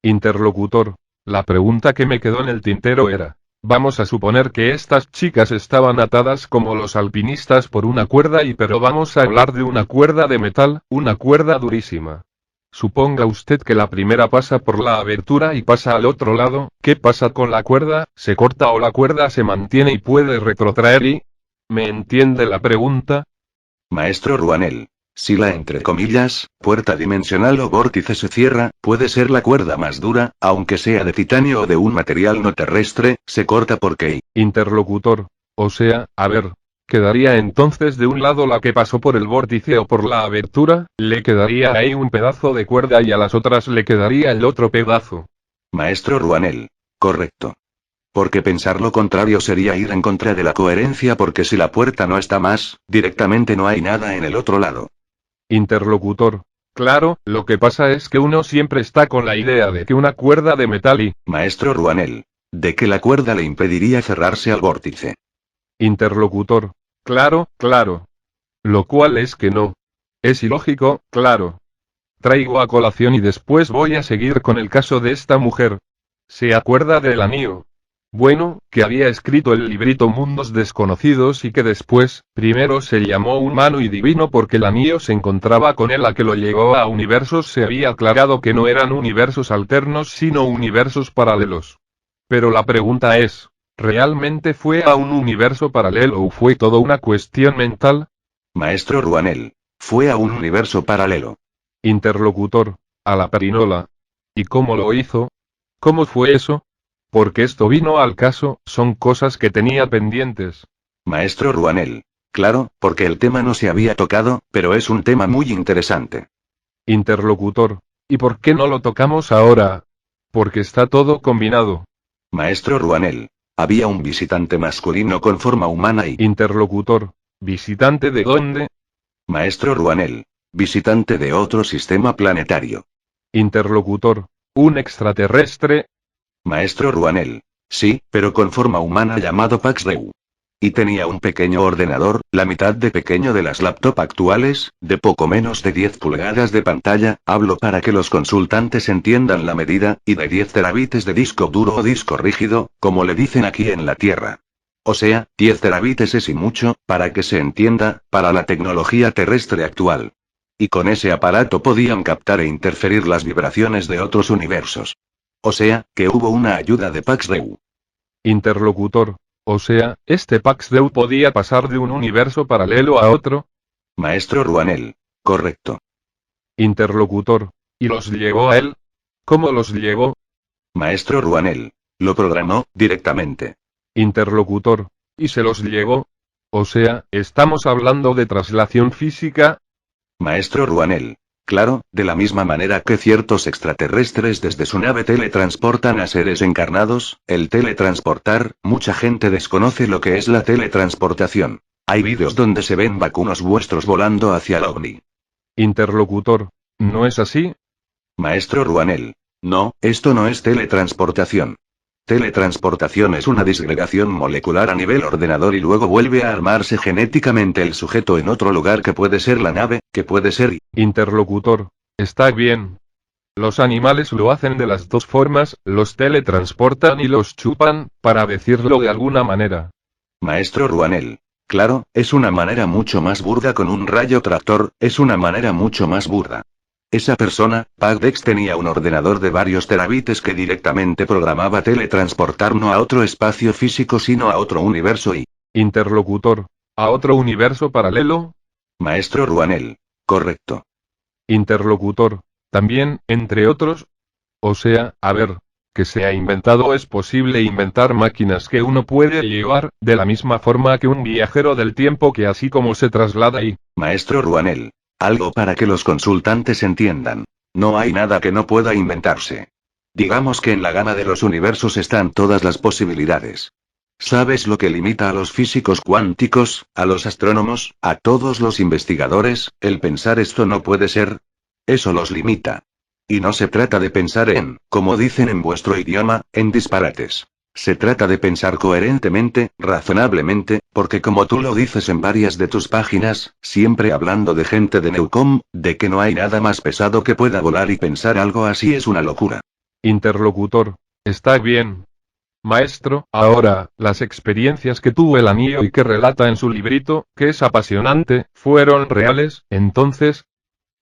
Interlocutor. La pregunta que me quedó en el tintero era, vamos a suponer que estas chicas estaban atadas como los alpinistas por una cuerda pero vamos a hablar de una cuerda de metal, una cuerda durísima. Suponga usted que la primera pasa por la abertura y pasa al otro lado, ¿qué pasa con la cuerda? ¿Se corta o la cuerda se mantiene y puede retrotraer y... ¿Me entiende la pregunta? Maestro Ruanel. Si la entre comillas, puerta dimensional o vórtice se cierra, puede ser la cuerda más dura, aunque sea de titanio o de un material no terrestre, se corta porque... Interlocutor. O sea, a ver. ¿Quedaría entonces de un lado la que pasó por el vórtice o por la abertura? ¿Le quedaría ahí un pedazo de cuerda y a las otras le quedaría el otro pedazo? Maestro Ruanel. Correcto. Porque pensar lo contrario sería ir en contra de la coherencia porque si la puerta no está más, directamente no hay nada en el otro lado. Interlocutor. Claro, lo que pasa es que uno siempre está con la idea de que una cuerda de metal y... Maestro Ruanel. De que la cuerda le impediría cerrarse al vórtice. Interlocutor. Claro, claro. Lo cual es que no. Es ilógico, claro. Traigo a colación y después voy a seguir con el caso de esta mujer. ¿Se acuerda del anillo? Bueno, que había escrito el librito Mundos Desconocidos y que después, primero se llamó Humano y Divino porque el anillo se encontraba con él a que lo llevó a universos. Se había aclarado que no eran universos alternos sino universos paralelos. Pero la pregunta es, ¿realmente fue a un universo paralelo o fue todo una cuestión mental? Maestro Ruanel, fue a un universo paralelo. Interlocutor, a la perinola. ¿Y cómo lo hizo? ¿Cómo fue eso? Porque esto vino al caso, son cosas que tenía pendientes. Maestro Ruanel. Claro, porque el tema no se había tocado, pero es un tema muy interesante. Interlocutor, ¿y por qué no lo tocamos ahora? Porque está todo combinado. Maestro Ruanel. Había un visitante masculino con forma humana y... Interlocutor, ¿visitante de dónde? Maestro Ruanel. Visitante de otro sistema planetario. Interlocutor, ¿un extraterrestre? Maestro Ruanel. Sí, pero con forma humana llamado Paxdeu. Y tenía un pequeño ordenador, la mitad de pequeño de las laptop actuales, de poco menos de 10 pulgadas de pantalla, hablo para que los consultantes entiendan la medida, y de 10 terabytes de disco duro o disco rígido, como le dicen aquí en la Tierra. O sea, 10 terabytes es y mucho, para que se entienda, para la tecnología terrestre actual. Y con ese aparato podían captar e interferir las vibraciones de otros universos. O sea, que hubo una ayuda de Paxdeu. Interlocutor, o sea, este Paxdeu podía pasar de un universo paralelo a otro. Maestro Ruanel. Correcto. Interlocutor, ¿y los llevó a él? ¿Cómo los llevó? Maestro Ruanel. Lo programó, directamente. Interlocutor, ¿y se los llevó? O sea, ¿estamos hablando de traslación física? Maestro Ruanel. Claro, de la misma manera que ciertos extraterrestres desde su nave teletransportan a seres encarnados, el teletransportar, mucha gente desconoce lo que es la teletransportación. Hay vídeos donde se ven vacunos vuestros volando hacia el ovni. Interlocutor, ¿no es así? Maestro Ruanel. No, esto no es teletransportación. Teletransportación es una disgregación molecular a nivel ordenador y luego vuelve a armarse genéticamente el sujeto en otro lugar que puede ser la nave, que puede ser... Interlocutor, está bien. Los animales lo hacen de las dos formas, los teletransportan y los chupan, para decirlo de alguna manera. Maestro Ruanel. Claro, es una manera mucho más burda con un rayo tractor, es una manera mucho más burda. Esa persona, Pagdex, tenía un ordenador de varios terabytes que directamente programaba teletransportar no a otro espacio físico sino a otro universo y... Interlocutor, ¿a otro universo paralelo? Maestro Ruanel. Correcto. Interlocutor, también, entre otros. O sea, a ver, que se ha inventado, es posible inventar máquinas que uno puede llevar, de la misma forma que un viajero del tiempo que así como se traslada y... Maestro Ruanel. Algo para que los consultantes entiendan. No hay nada que no pueda inventarse. Digamos que en la gama de los universos están todas las posibilidades. ¿Sabes lo que limita a los físicos cuánticos, a los astrónomos, a todos los investigadores, el pensar esto no puede ser? Eso los limita. Y no se trata de pensar en, como dicen en vuestro idioma, en disparates. Se trata de pensar coherentemente, razonablemente, porque como tú lo dices en varias de tus páginas, siempre hablando de gente de Newcom, de que no hay nada más pesado que pueda volar y pensar algo así es una locura. Interlocutor, está bien. Maestro, ahora, las experiencias que tuvo el anillo y que relata en su librito, que es apasionante, ¿fueron reales, entonces?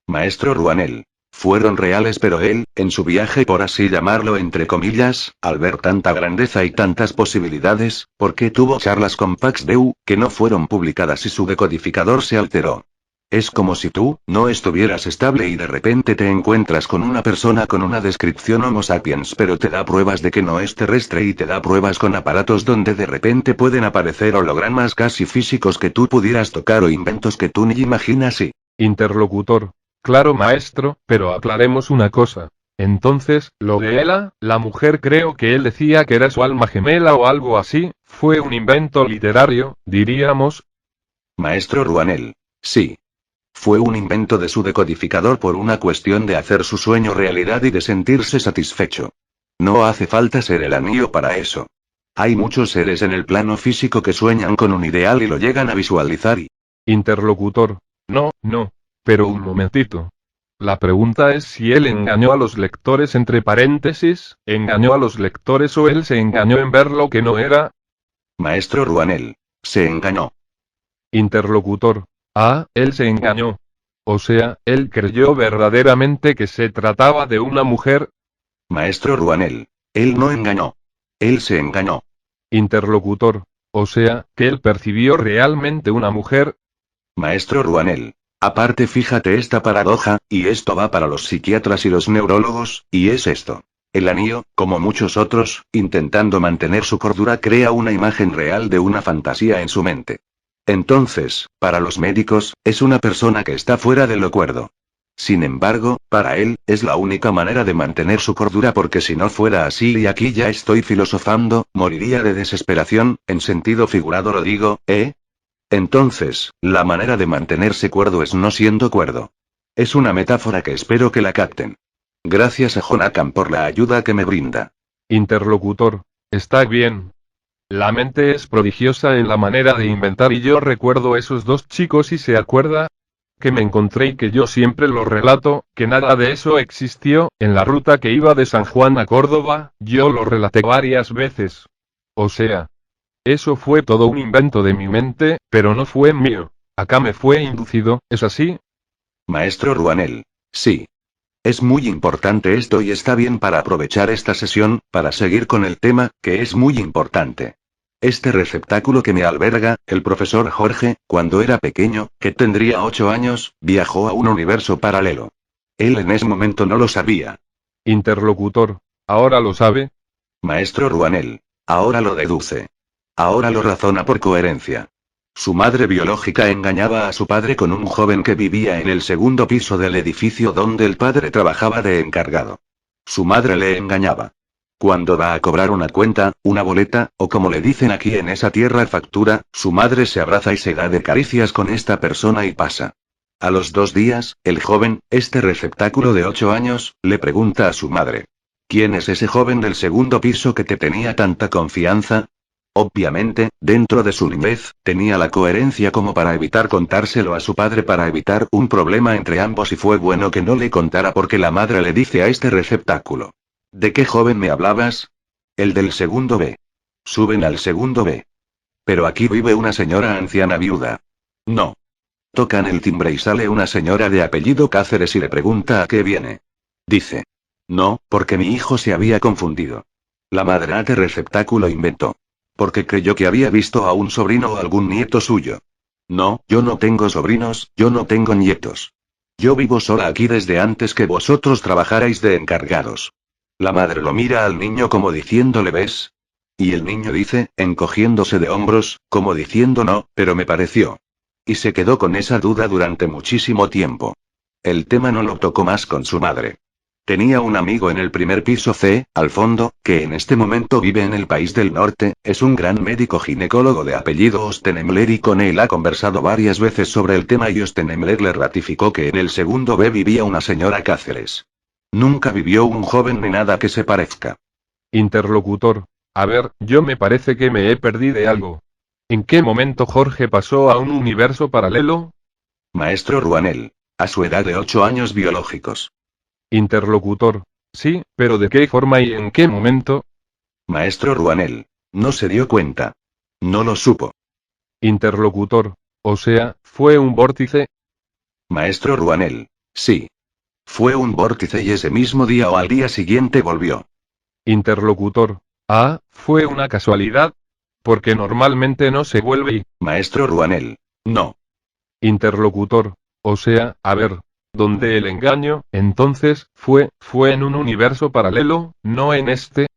Maestro Ruanel. Fueron reales, pero él, en su viaje por así llamarlo entre comillas, al ver tanta grandeza y tantas posibilidades, porque tuvo charlas con Paxdeu, que no fueron publicadas y su decodificador se alteró. Es como si tú, no estuvieras estable y de repente te encuentras con una persona con una descripción Homo sapiens pero te da pruebas de que no es terrestre y te da pruebas con aparatos donde de repente pueden aparecer hologramas casi físicos que tú pudieras tocar o inventos que tú ni imaginas y... Interlocutor. Claro, maestro, pero aclaremos una cosa. Entonces, lo de Ela, la mujer, creo que él decía que era su alma gemela o algo así, fue un invento literario, diríamos. Maestro Ruanel. Sí. Fue un invento de su decodificador por una cuestión de hacer su sueño realidad y de sentirse satisfecho. No hace falta ser el anillo para eso. Hay muchos seres en el plano físico que sueñan con un ideal y lo llegan a visualizar y... Interlocutor. No, no. Pero un momentito. La pregunta es si él engañó a los lectores entre paréntesis, engañó a los lectores o él se engañó en ver lo que no era. Maestro Ruanel. Se engañó. Interlocutor. Ah, él se engañó. O sea, él creyó verdaderamente que se trataba de una mujer. Maestro Ruanel. Él no engañó. Él se engañó. Interlocutor. O sea, que él percibió realmente una mujer. Maestro Ruanel. Aparte, fíjate esta paradoja, y esto va para los psiquiatras y los neurólogos, y es esto. El anillo, como muchos otros, intentando mantener su cordura, crea una imagen real de una fantasía en su mente. Entonces, para los médicos, es una persona que está fuera de lo cuerdo. Sin embargo, para él, es la única manera de mantener su cordura, porque si no fuera así, y aquí ya estoy filosofando, moriría de desesperación, en sentido figurado lo digo, ¿eh? Entonces, la manera de mantenerse cuerdo es no siendo cuerdo. Es una metáfora que espero que la capten. Gracias a Jonathan por la ayuda que me brinda. Interlocutor. Está bien. La mente es prodigiosa en la manera de inventar y yo recuerdo esos dos chicos y se acuerda que me encontré y que yo siempre lo relato, que nada de eso existió, en la ruta que iba de San Juan a Córdoba, yo lo relaté varias veces. O sea, eso fue todo un invento de mi mente, pero no fue mío. Acá me fue inducido, ¿es así? Maestro Ruanel. Sí. Es muy importante esto y está bien para aprovechar esta sesión, para seguir con el tema, que es muy importante. Este receptáculo que me alberga, el profesor Jorge, cuando era pequeño, que tendría 8 años, viajó a un universo paralelo. Él en ese momento no lo sabía. Interlocutor. ¿Ahora lo sabe? Maestro Ruanel. Ahora lo deduce. Ahora lo razona por coherencia. Su madre biológica engañaba a su padre con un joven que vivía en el segundo piso del edificio donde el padre trabajaba de encargado. Su madre le engañaba. Cuando va a cobrar una cuenta, una boleta, o como le dicen aquí en esa tierra factura, su madre se abraza y se da de caricias con esta persona y pasa. A los 2 días, el joven, este receptáculo de 8 años, le pregunta a su madre. ¿Quién es ese joven del segundo piso que te tenía tanta confianza? Obviamente, dentro de su niñez, tenía la coherencia como para evitar contárselo a su padre, para evitar un problema entre ambos, y fue bueno que no le contara porque la madre le dice a este receptáculo. ¿De qué joven me hablabas? El del segundo B. Suben al segundo B. Pero aquí vive una señora anciana viuda. No. Tocan el timbre y sale una señora de apellido Cáceres y le pregunta a qué viene. Dice. No, porque mi hijo se había confundido. La madrate receptáculo inventó. Porque creyó que había visto a un sobrino o algún nieto suyo. No, yo no tengo sobrinos, yo no tengo nietos. Yo vivo sola aquí desde antes que vosotros trabajarais de encargados. La madre lo mira al niño como diciéndole, ¿ves? Y el niño dice, encogiéndose de hombros, como diciendo no, pero me pareció. Y se quedó con esa duda durante muchísimo tiempo. El tema no lo tocó más con su madre. Tenía un amigo en el primer piso C, al fondo, que en este momento vive en el país del norte, es un gran médico ginecólogo de apellido Ostenemler y con él ha conversado varias veces sobre el tema y Ostenemler le ratificó que en el segundo B vivía una señora Cáceres. Nunca vivió un joven ni nada que se parezca. Interlocutor. A ver, yo me parece que me he perdido de algo. ¿En qué momento Jorge pasó a un universo paralelo? Maestro Ruanel. A su edad de 8 años biológicos. Interlocutor. Sí, pero ¿de qué forma y en qué momento? Maestro Ruanel. No se dio cuenta. No lo supo. Interlocutor. O sea, ¿fue un vórtice? Maestro Ruanel. Sí. Fue un vórtice y ese mismo día o al día siguiente volvió. Interlocutor. Ah, ¿fue una casualidad? Porque normalmente no se vuelve y... Maestro Ruanel. No. Interlocutor. O sea, a ver, donde el engaño, entonces, fue en un universo paralelo, no en este.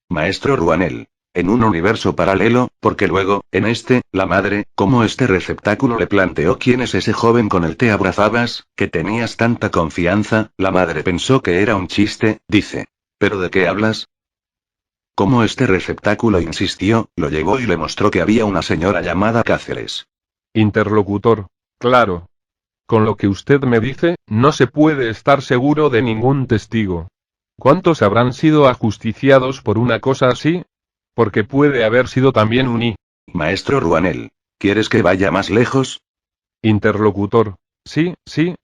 Maestro Ruanel. En un universo paralelo, porque luego, en este, la madre, como este receptáculo le planteó quién es ese joven con el te abrazabas, que tenías tanta confianza, la madre pensó que era un chiste, dice. ¿Pero de qué hablas? Como este receptáculo insistió, lo llevó y le mostró que había una señora llamada Cáceres. Interlocutor. Claro. Con lo que usted me dice, no se puede estar seguro de ningún testigo. ¿Cuántos habrán sido ajusticiados por una cosa así? Porque puede haber sido también un I. Maestro Ruanel. ¿Quieres que vaya más lejos? Interlocutor. Sí,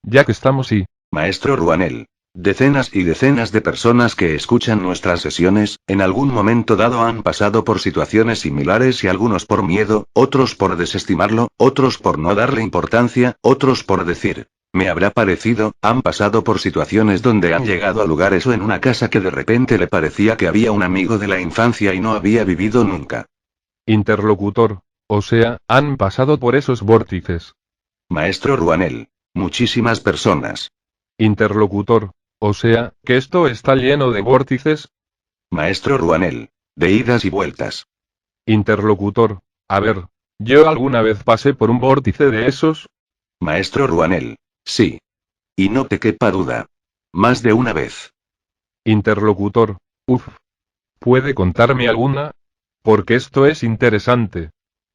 ya que estamos y... Maestro Ruanel. Decenas y decenas de personas que escuchan nuestras sesiones, en algún momento dado han pasado por situaciones similares y algunos por miedo, otros por desestimarlo, otros por no darle importancia, otros por decir, me habrá parecido, han pasado por situaciones donde han llegado a lugares o en una casa que de repente le parecía que había un amigo de la infancia y no había vivido nunca. Interlocutor. O sea, han pasado por esos vórtices. Maestro Ruanel. Muchísimas personas. Interlocutor. O sea, que esto está lleno de vórtices. Maestro Ruanel. De idas y vueltas. Interlocutor. A ver, ¿yo alguna vez pasé por un vórtice de esos? Maestro Ruanel. Sí. Y no te quepa duda. Más de una vez. Interlocutor. Uf. ¿Puede contarme alguna? Porque esto es interesante.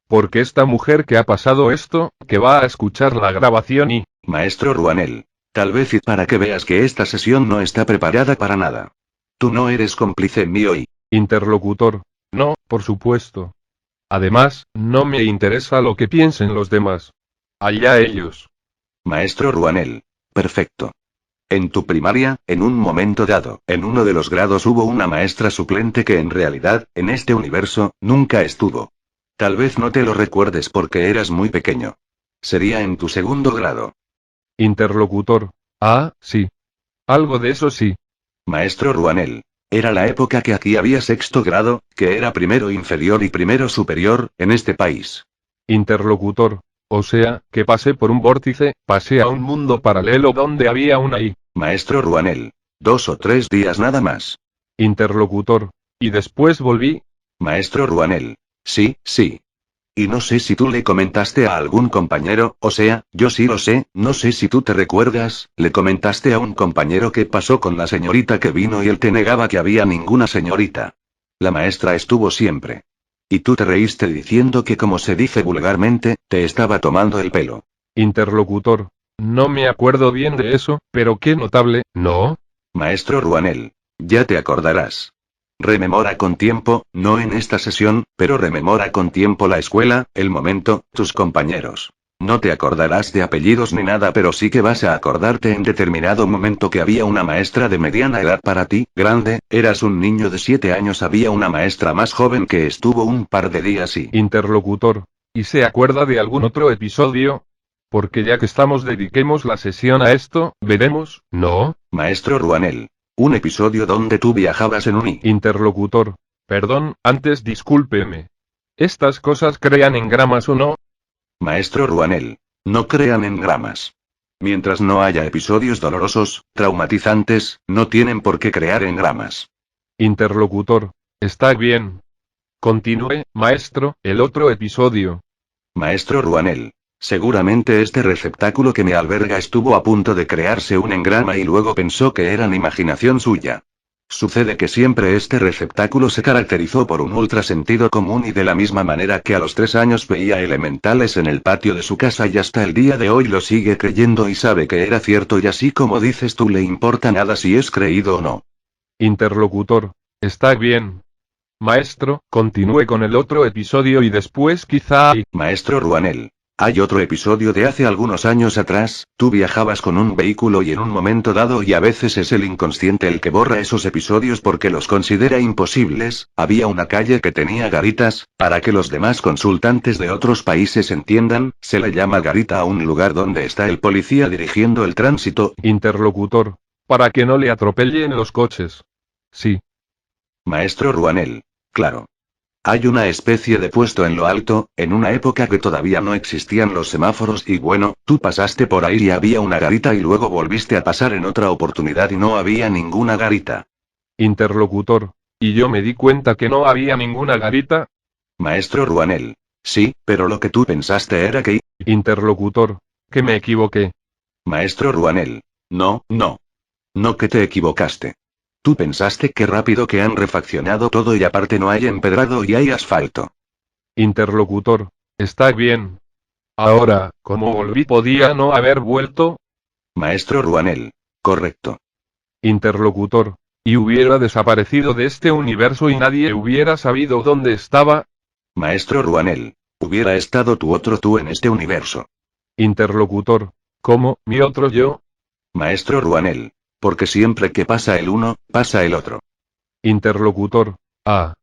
Porque esta mujer que ha pasado esto, que va a escuchar la grabación y... Maestro Ruanel. Tal vez y para que veas que esta sesión no está preparada para nada. Tú no eres cómplice mío y... Interlocutor. No, por supuesto. Además, no me interesa lo que piensen los demás. Allá ellos. Maestro Ruanel. Perfecto. En tu primaria, en un momento dado, en uno de los grados hubo una maestra suplente que en realidad, en este universo, nunca estuvo. Tal vez no te lo recuerdes porque eras muy pequeño. Sería en tu segundo grado. Interlocutor. Ah, sí. Algo de eso sí. Maestro Ruanel. Era la época que aquí había sexto grado, que era primero inferior y primero superior, en este país. Interlocutor. O sea, que pasé por un vórtice, pasé a un mundo paralelo donde había una I. Maestro Ruanel. 2 o 3 días nada más. Interlocutor. Y después volví. Maestro Ruanel. Sí, sí. Y no sé si tú le comentaste a algún compañero, o sea, yo sí lo sé, no sé si tú te recuerdas, le comentaste a un compañero qué pasó con la señorita que vino y él te negaba que había ninguna señorita. La maestra estuvo siempre. Y tú te reíste diciendo que como se dice vulgarmente, te estaba tomando el pelo. Interlocutor. No me acuerdo bien de eso, pero qué notable, ¿no? Maestro Ruanel. Ya te acordarás. Rememora con tiempo, no en esta sesión, pero rememora con tiempo la escuela, el momento, tus compañeros. No te acordarás de apellidos ni nada, pero sí que vas a acordarte en determinado momento que había una maestra de mediana edad para ti, grande, eras un niño de 7 años, había una maestra más joven que estuvo un par de días y... Interlocutor. ¿Y se acuerda de algún otro episodio? Porque ya que estamos, dediquemos la sesión a esto, veremos, ¿no? Maestro Ruanel. Un episodio donde tú viajabas en un I. Interlocutor. Perdón, antes discúlpeme. ¿Estas cosas crean engramas o no? Maestro Ruanel. No crean engramas. Mientras no haya episodios dolorosos, traumatizantes, no tienen por qué crear engramas. Interlocutor. Está bien. Continúe, maestro, el otro episodio. Maestro Ruanel. Seguramente este receptáculo que me alberga estuvo a punto de crearse un engrama y luego pensó que era imaginación suya. Sucede que siempre este receptáculo se caracterizó por un ultrasentido común y de la misma manera que a los 3 años veía elementales en el patio de su casa y hasta el día de hoy lo sigue creyendo y sabe que era cierto y así como dices tú le importa nada si es creído o no. Interlocutor. Está bien. Maestro, continúe con el otro episodio y después quizá... Maestro Ruanel. Hay otro episodio de hace algunos años atrás, tú viajabas con un vehículo y en un momento dado y a veces es el inconsciente el que borra esos episodios porque los considera imposibles, había una calle que tenía garitas, para que los demás consultantes de otros países entiendan, se le llama garita a un lugar donde está el policía dirigiendo el tránsito. Interlocutor. Para que no le atropellen los coches. Sí. Maestro Ruanel. Claro. Hay una especie de puesto en lo alto, en una época que todavía no existían los semáforos y bueno, tú pasaste por ahí y había una garita y luego volviste a pasar en otra oportunidad y no había ninguna garita. Interlocutor. ¿Y yo me di cuenta que no había ninguna garita? Maestro Ruanel. Sí, pero lo que tú pensaste era que... Interlocutor. Que me equivoqué. Maestro Ruanel. No, no. No que te equivocaste. Tú pensaste que rápido que han refaccionado todo y aparte no hay empedrado y hay asfalto. Interlocutor. Está bien. Ahora, ¿cómo volví? ¿Podía no haber vuelto? Maestro Ruanel. Correcto. Interlocutor. ¿Y hubiera desaparecido de este universo y nadie hubiera sabido dónde estaba? Maestro Ruanel. Hubiera estado tu otro tú en este universo. Interlocutor. ¿Cómo, mi otro yo? Maestro Ruanel. Porque siempre que pasa el uno, pasa el otro. Interlocutor. Ah.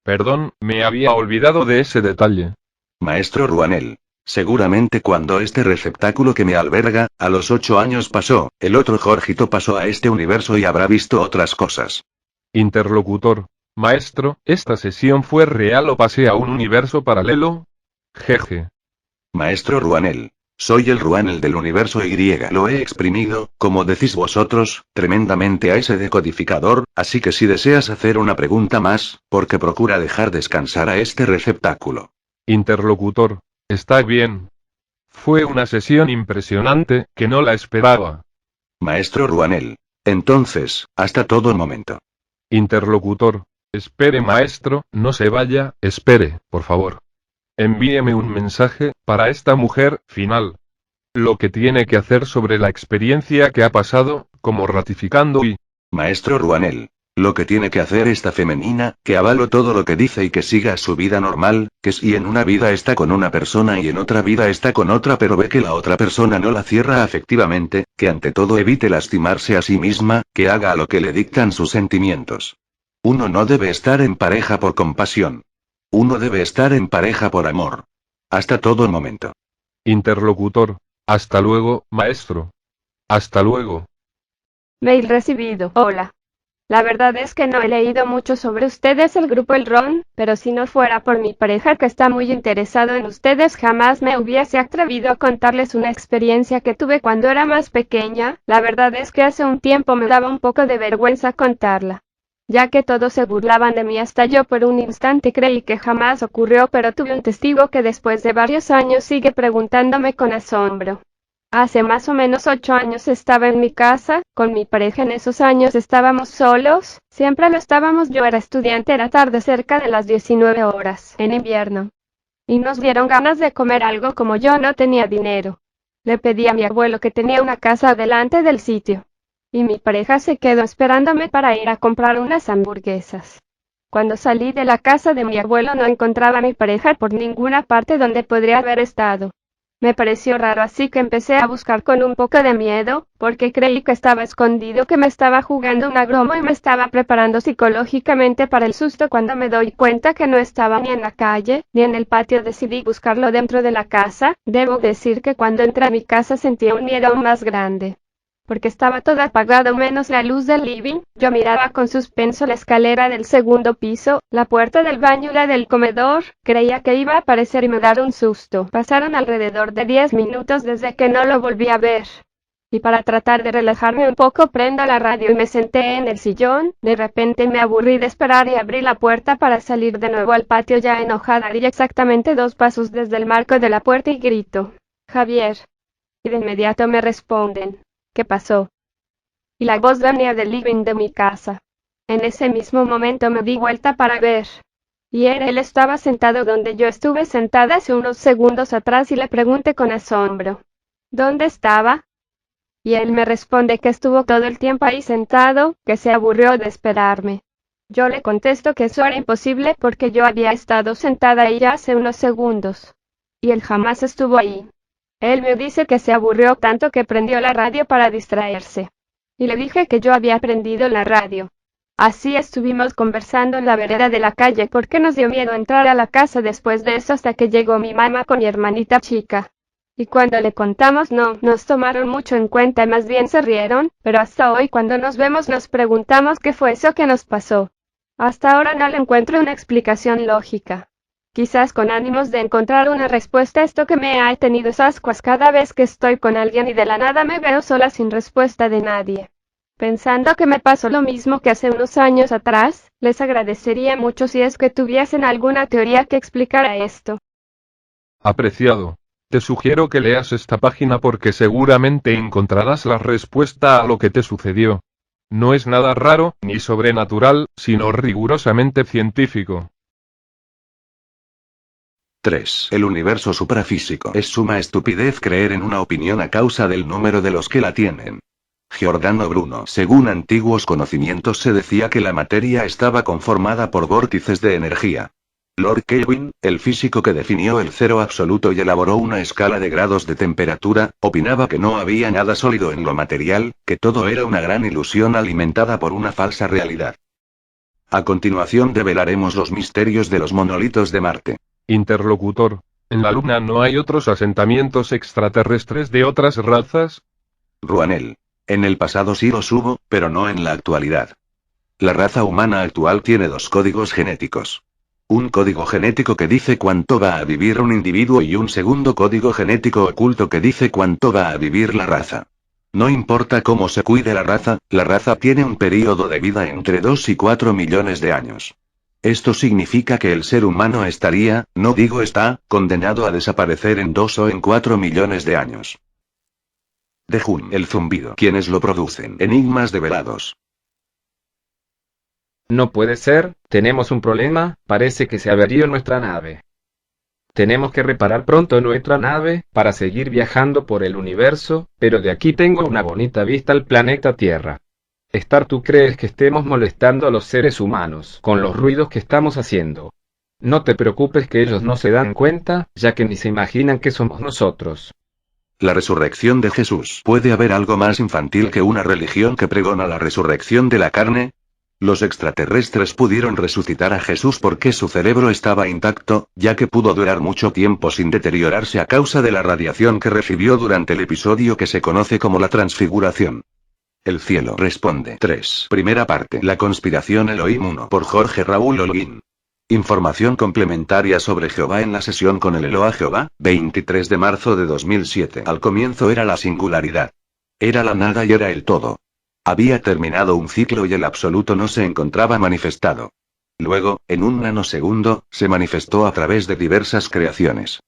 Perdón, me había olvidado de ese detalle. Maestro Ruanel. Seguramente cuando este receptáculo que me alberga, a los 8 años pasó, el otro Jorgito pasó a este universo y habrá visto otras cosas. Interlocutor. Maestro, ¿esta sesión fue real o pasé a un universo paralelo? Jeje. Maestro Ruanel. Soy el Ruanel del universo Y. Lo he exprimido, como decís vosotros, tremendamente a ese decodificador, así que si deseas hacer una pregunta más, porque procura dejar descansar a este receptáculo. Interlocutor. Está bien. Fue una sesión impresionante, que no la esperaba. Maestro Ruanel. Entonces, hasta todo momento. Interlocutor. Espere, maestro, no se vaya, espere, por favor. Envíeme un mensaje, para esta mujer, final. Lo que tiene que hacer sobre la experiencia que ha pasado, como ratificando y... Maestro Ruanel. Lo que tiene que hacer esta femenina, que avalo todo lo que dice y que siga su vida normal, que si en una vida está con una persona y en otra vida está con otra pero ve que la otra persona no la cierra afectivamente, que ante todo evite lastimarse a sí misma, que haga lo que le dictan sus sentimientos. Uno no debe estar en pareja por compasión. Uno debe estar en pareja por amor. Hasta todo momento. Interlocutor. Hasta luego, maestro. Hasta luego. Mail recibido. Hola. La verdad es que no he leído mucho sobre ustedes, el grupo El Ron, pero si no fuera por mi pareja que está muy interesado en ustedes, jamás me hubiese atrevido a contarles una experiencia que tuve cuando era más pequeña. La verdad es que hace un tiempo me daba un poco de vergüenza contarla, ya que todos se burlaban de mí, hasta yo por un instante creí que jamás ocurrió, pero tuve un testigo que después de varios años sigue preguntándome con asombro. Hace más o menos 8 años estaba en mi casa, con mi pareja. En esos años estábamos solos, siempre lo estábamos. Yo era estudiante, era tarde, cerca de las 19 horas, en invierno. Y nos dieron ganas de comer algo. Como yo no tenía dinero, le pedí a mi abuelo, que tenía una casa delante del sitio. Y mi pareja se quedó esperándome para ir a comprar unas hamburguesas. Cuando salí de la casa de mi abuelo no encontraba a mi pareja por ninguna parte donde podría haber estado. Me pareció raro, así que empecé a buscar con un poco de miedo, porque creí que estaba escondido, que me estaba jugando una broma y me estaba preparando psicológicamente para el susto. Cuando me doy cuenta que no estaba ni en la calle, ni en el patio, decidí buscarlo dentro de la casa. Debo decir que cuando entré a mi casa sentí un miedo aún más grande, porque estaba todo apagado menos la luz del living. Yo miraba con suspenso la escalera del segundo piso, la puerta del baño y la del comedor. Creía que iba a aparecer y me dar un susto. Pasaron alrededor de 10 minutos desde que no lo volví a ver. Y para tratar de relajarme un poco prendo la radio y me senté en el sillón. De repente me aburrí de esperar y abrí la puerta para salir de nuevo al patio, ya enojada. Di exactamente 2 pasos desde el marco de la puerta y grito: Javier. Y de inmediato me responden: ¿qué pasó? Y la voz venía del living de mi casa. En ese mismo momento me di vuelta para ver. Y él estaba sentado donde yo estuve sentada hace unos segundos atrás y le pregunté con asombro: ¿dónde estaba? Y él me responde que estuvo todo el tiempo ahí sentado, que se aburrió de esperarme. Yo le contesto que eso era imposible porque yo había estado sentada ahí ya hace unos segundos. Y él jamás estuvo ahí. Él me dice que se aburrió tanto que prendió la radio para distraerse. Y le dije que yo había prendido la radio. Así estuvimos conversando en la vereda de la calle porque nos dio miedo entrar a la casa después de eso, hasta que llegó mi mamá con mi hermanita chica. Y cuando le contamos no nos tomaron mucho en cuenta, más bien se rieron, pero hasta hoy cuando nos vemos nos preguntamos qué fue eso que nos pasó. Hasta ahora no le encuentro una explicación lógica. Quizás con ánimos de encontrar una respuesta a esto que me ha tenido ascuas cada vez que estoy con alguien y de la nada me veo sola sin respuesta de nadie. Pensando que me pasó lo mismo que hace unos años atrás, les agradecería mucho si es que tuviesen alguna teoría que explicara esto. Apreciado. Te sugiero que leas esta página porque seguramente encontrarás la respuesta a lo que te sucedió. No es nada raro, ni sobrenatural, sino rigurosamente científico. 3. El universo suprafísico. Es suma estupidez creer en una opinión a causa del número de los que la tienen. Giordano Bruno. Según antiguos conocimientos se decía que la materia estaba conformada por vórtices de energía. Lord Kelvin, el físico que definió el cero absoluto y elaboró una escala de grados de temperatura, opinaba que no había nada sólido en lo material, que todo era una gran ilusión alimentada por una falsa realidad. A continuación develaremos los misterios de los monolitos de Marte. Interlocutor. ¿En la Luna no hay otros asentamientos extraterrestres de otras razas? Ruanel. En el pasado sí los hubo, pero no en la actualidad. La raza humana actual tiene dos códigos genéticos. Un código genético que dice cuánto va a vivir un individuo y un segundo código genético oculto que dice cuánto va a vivir la raza. No importa cómo se cuide la raza tiene un período de vida entre 2 y 4 millones de años. Esto significa que el ser humano estaría, no digo está, condenado a desaparecer en 2 o en 4 millones de años. De Jun, el zumbido. ¿Quiénes lo producen? Enigmas develados. No puede ser, tenemos un problema, parece que se averió nuestra nave. Tenemos que reparar pronto nuestra nave, para seguir viajando por el universo, pero de aquí tengo una bonita vista al planeta Tierra. Star, ¿tú crees que estemos molestando a los seres humanos con los ruidos que estamos haciendo? No te preocupes que ellos no se dan cuenta, ya que ni se imaginan que somos nosotros. La resurrección de Jesús. ¿Puede haber algo más infantil que una religión que pregona la resurrección de la carne? Los extraterrestres pudieron resucitar a Jesús porque su cerebro estaba intacto, ya que pudo durar mucho tiempo sin deteriorarse a causa de la radiación que recibió durante el episodio que se conoce como la transfiguración. El cielo responde. 3. Primera parte. La conspiración Elohim 1 por Jorge Raúl Holguín. Información complementaria sobre Jehová en la sesión con el Eloa Jehová, 23 de marzo de 2007. Al comienzo era la singularidad. Era la nada y era el todo. Había terminado un ciclo y el absoluto no se encontraba manifestado. Luego, en un nanosegundo, se manifestó a través de diversas creaciones.